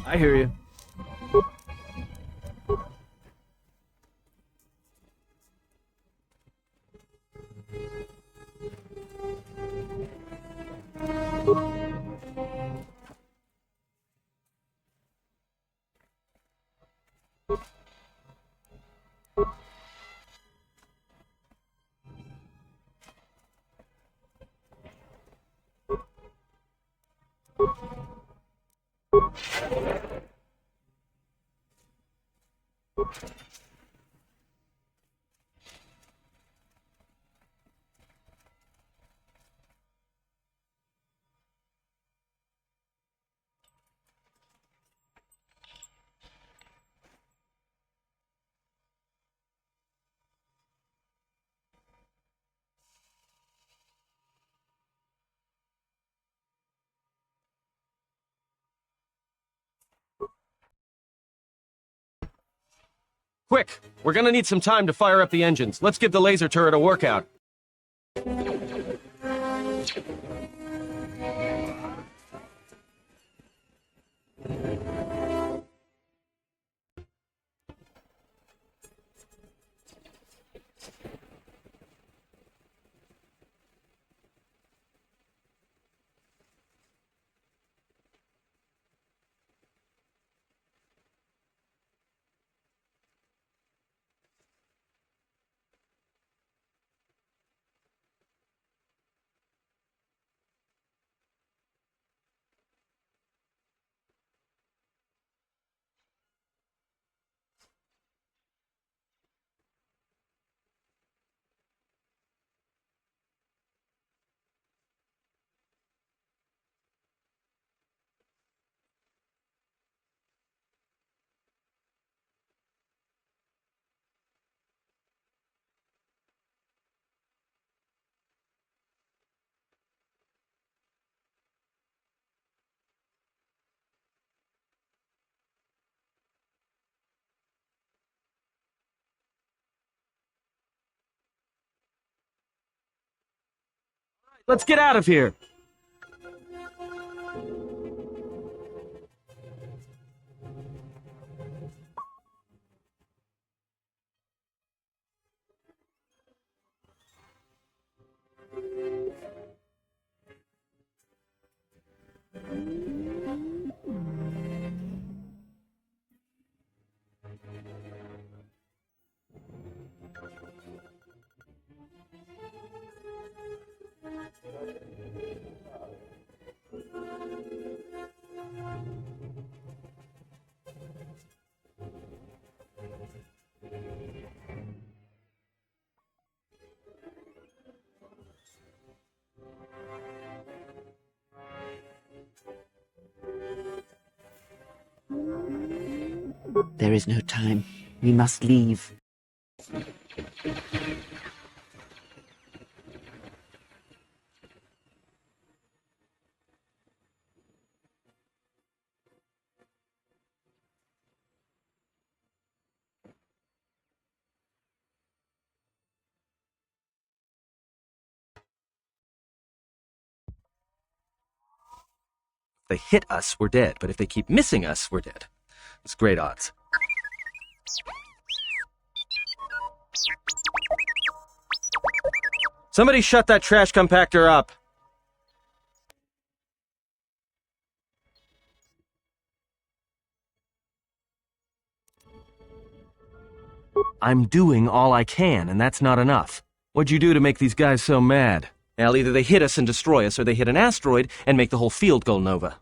I hear you. Quick! We're gonna need some time to fire up the engines. Let's give the laser turret a workout. Let's get out of here! There is no time. We must leave. If they hit us, we're dead, but if they keep missing us, we're dead. It's great odds. Somebody shut that trash compactor up! I'm doing all I can, and that's not enough. What'd you do to make these guys so mad? Well, either they hit us and destroy us, or they hit an asteroid and make the whole field go nova.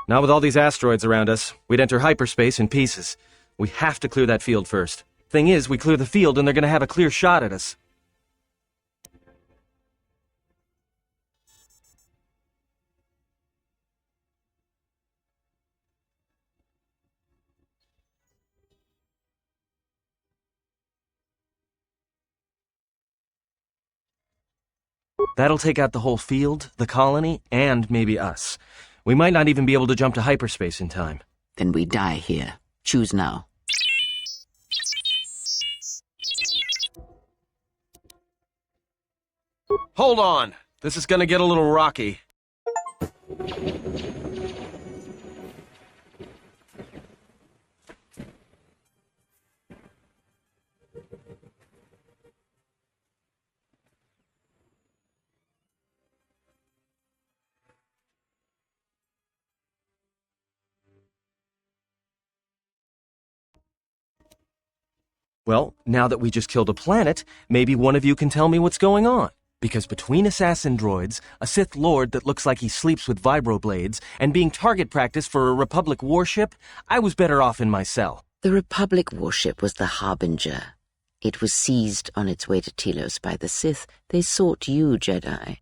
Now with all these asteroids around us, we'd enter hyperspace in pieces. We have to clear that field first. Thing is, we clear the field and they're gonna have a clear shot at us. That'll take out the whole field, the colony, and maybe us. We might not even be able to jump to hyperspace in time. Then we die here. Choose now. Hold on! This is gonna get a little rocky. Well, now that we just killed a planet, maybe one of you can tell me what's going on. Because between assassin droids, a Sith Lord that looks like he sleeps with vibroblades, and being target practice for a Republic warship, I was better off in my cell. The Republic warship was the Harbinger. It was seized on its way to Telos by the Sith. They sought you, Jedi.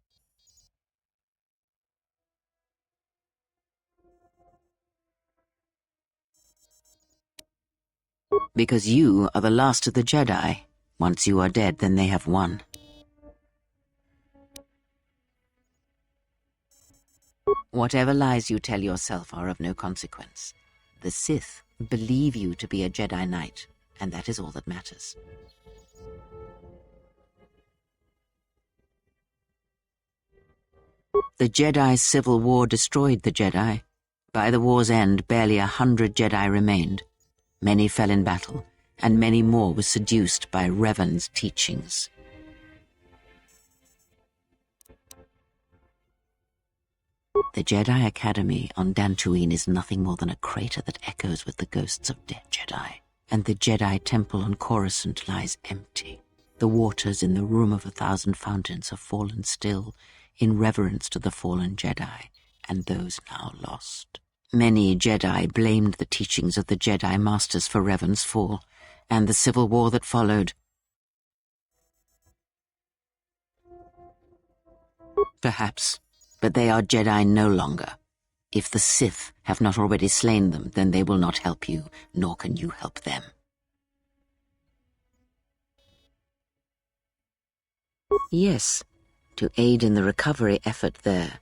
Because you are the last of the Jedi. Once you are dead, then they have won. Whatever lies you tell yourself are of no consequence. The Sith believe you to be a Jedi Knight, and that is all that matters. The Jedi Civil War destroyed the Jedi. By the war's end, barely 100 Jedi remained. Many fell in battle, and many more were seduced by Revan's teachings. The Jedi Academy on Dantooine is nothing more than a crater that echoes with the ghosts of dead Jedi, and the Jedi Temple on Coruscant lies empty. The waters in the Room of 1,000 Fountains have fallen still, in reverence to the fallen Jedi, and those now lost. Many Jedi blamed the teachings of the Jedi Masters for Revan's fall, and the civil war that followed. Perhaps, but they are Jedi no longer. If the Sith have not already slain them, then they will not help you, nor can you help them. Yes, to aid in the recovery effort there.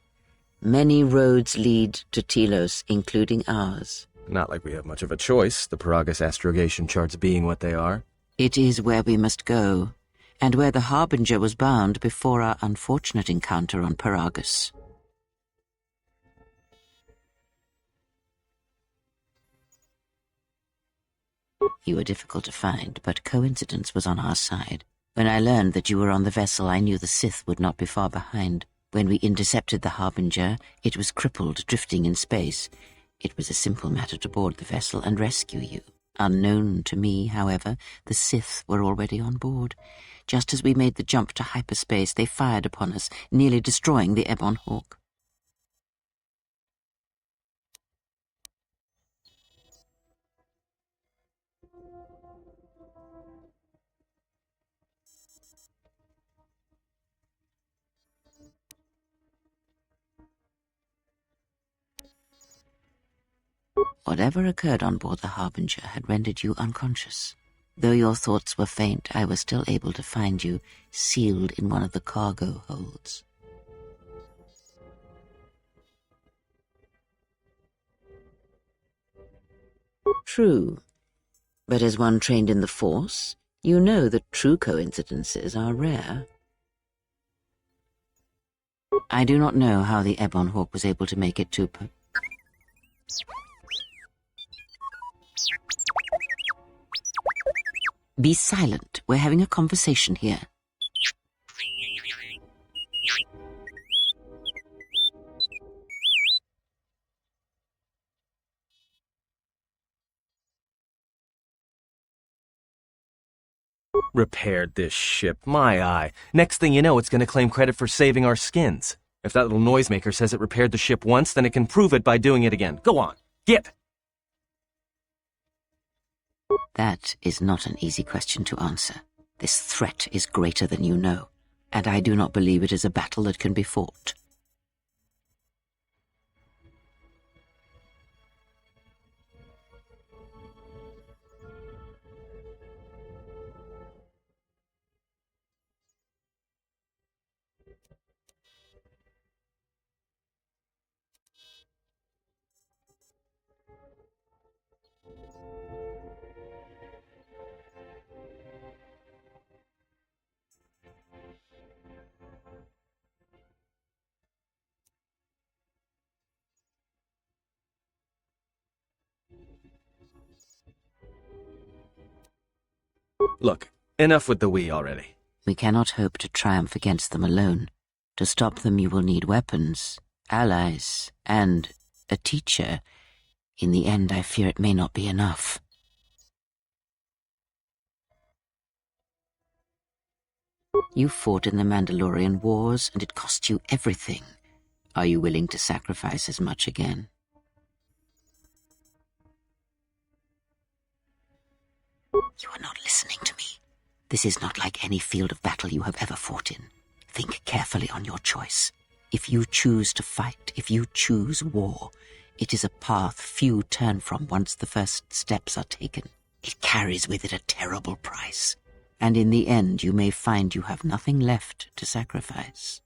Many roads lead to Telos, including ours. Not like we have much of a choice, the Paragus astrogation charts being what they are. It is where we must go, and where the Harbinger was bound before our unfortunate encounter on Paragus. You were difficult to find, but coincidence was on our side. When I learned that you were on the vessel, I knew the Sith would not be far behind. When we intercepted the Harbinger, it was crippled, drifting in space. It was a simple matter to board the vessel and rescue you. Unknown to me, however, the Sith were already on board. Just as we made the jump to hyperspace, they fired upon us, nearly destroying the Ebon Hawk. Whatever occurred on board the Harbinger had rendered you unconscious. Though your thoughts were faint, I was still able to find you, sealed in one of the cargo holds. True, but as one trained in the Force, you know that true coincidences are rare. I do not know how the Ebon Hawk was able to make it to Be silent. We're having a conversation here. Repaired this ship, my eye. Next thing you know, it's gonna claim credit for saving our skins. If that little noisemaker says it repaired the ship once, then it can prove it by doing it again. Go on, get! That is not an easy question to answer. This threat is greater than you know, and I do not believe it is a battle that can be fought. Look, enough with the we already. We cannot hope to triumph against them alone. To stop them you will need weapons, allies, and a teacher. In the end, I fear it may not be enough. You fought in the Mandalorian Wars, and it cost you everything. Are you willing to sacrifice as much again? You are not listening to me. This is not like any field of battle you have ever fought in. Think carefully on your choice. If you choose to fight, if you choose war, it is a path few turn from once the first steps are taken. It carries with it a terrible price, and in the end you may find you have nothing left to sacrifice.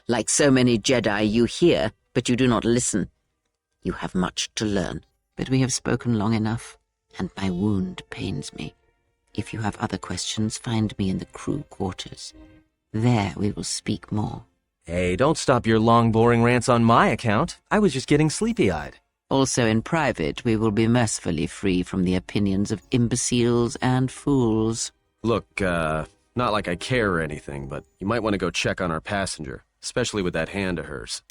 Like so many Jedi, you hear, but you do not listen. You have much to learn. But we have spoken long enough, and my wound pains me. If you have other questions, find me in the crew quarters. There we will speak more. Hey, don't stop your long, boring rants on my account. I was just getting sleepy-eyed. Also in private, we will be mercifully free from the opinions of imbeciles and fools. Look, not like I care or anything, but you might want to go check on our passenger, especially with that hand of hers.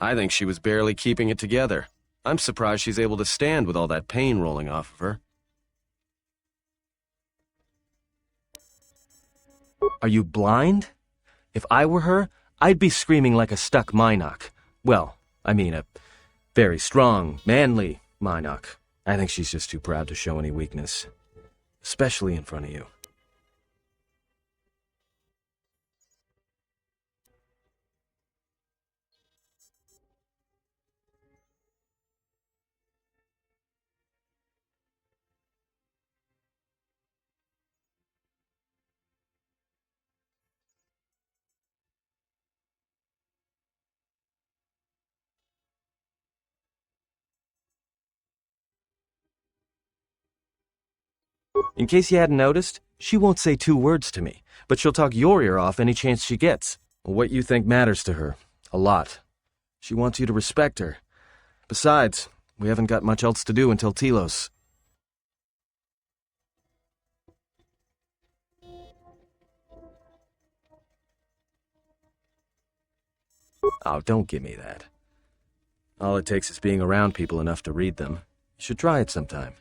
I think she was barely keeping it together. I'm surprised she's able to stand with all that pain rolling off of her. Are you blind? If I were her, I'd be screaming like a stuck Minoc. Well, I mean a very strong, manly Minoc. I think she's just too proud to show any weakness. Especially in front of you. In case you hadn't noticed, she won't say 2 words to me, but she'll talk your ear off any chance she gets. What you think matters to her. A lot. She wants you to respect her. Besides, we haven't got much else to do until Telos. Oh, don't give me that. All it takes is being around people enough to read them. You should try it sometime.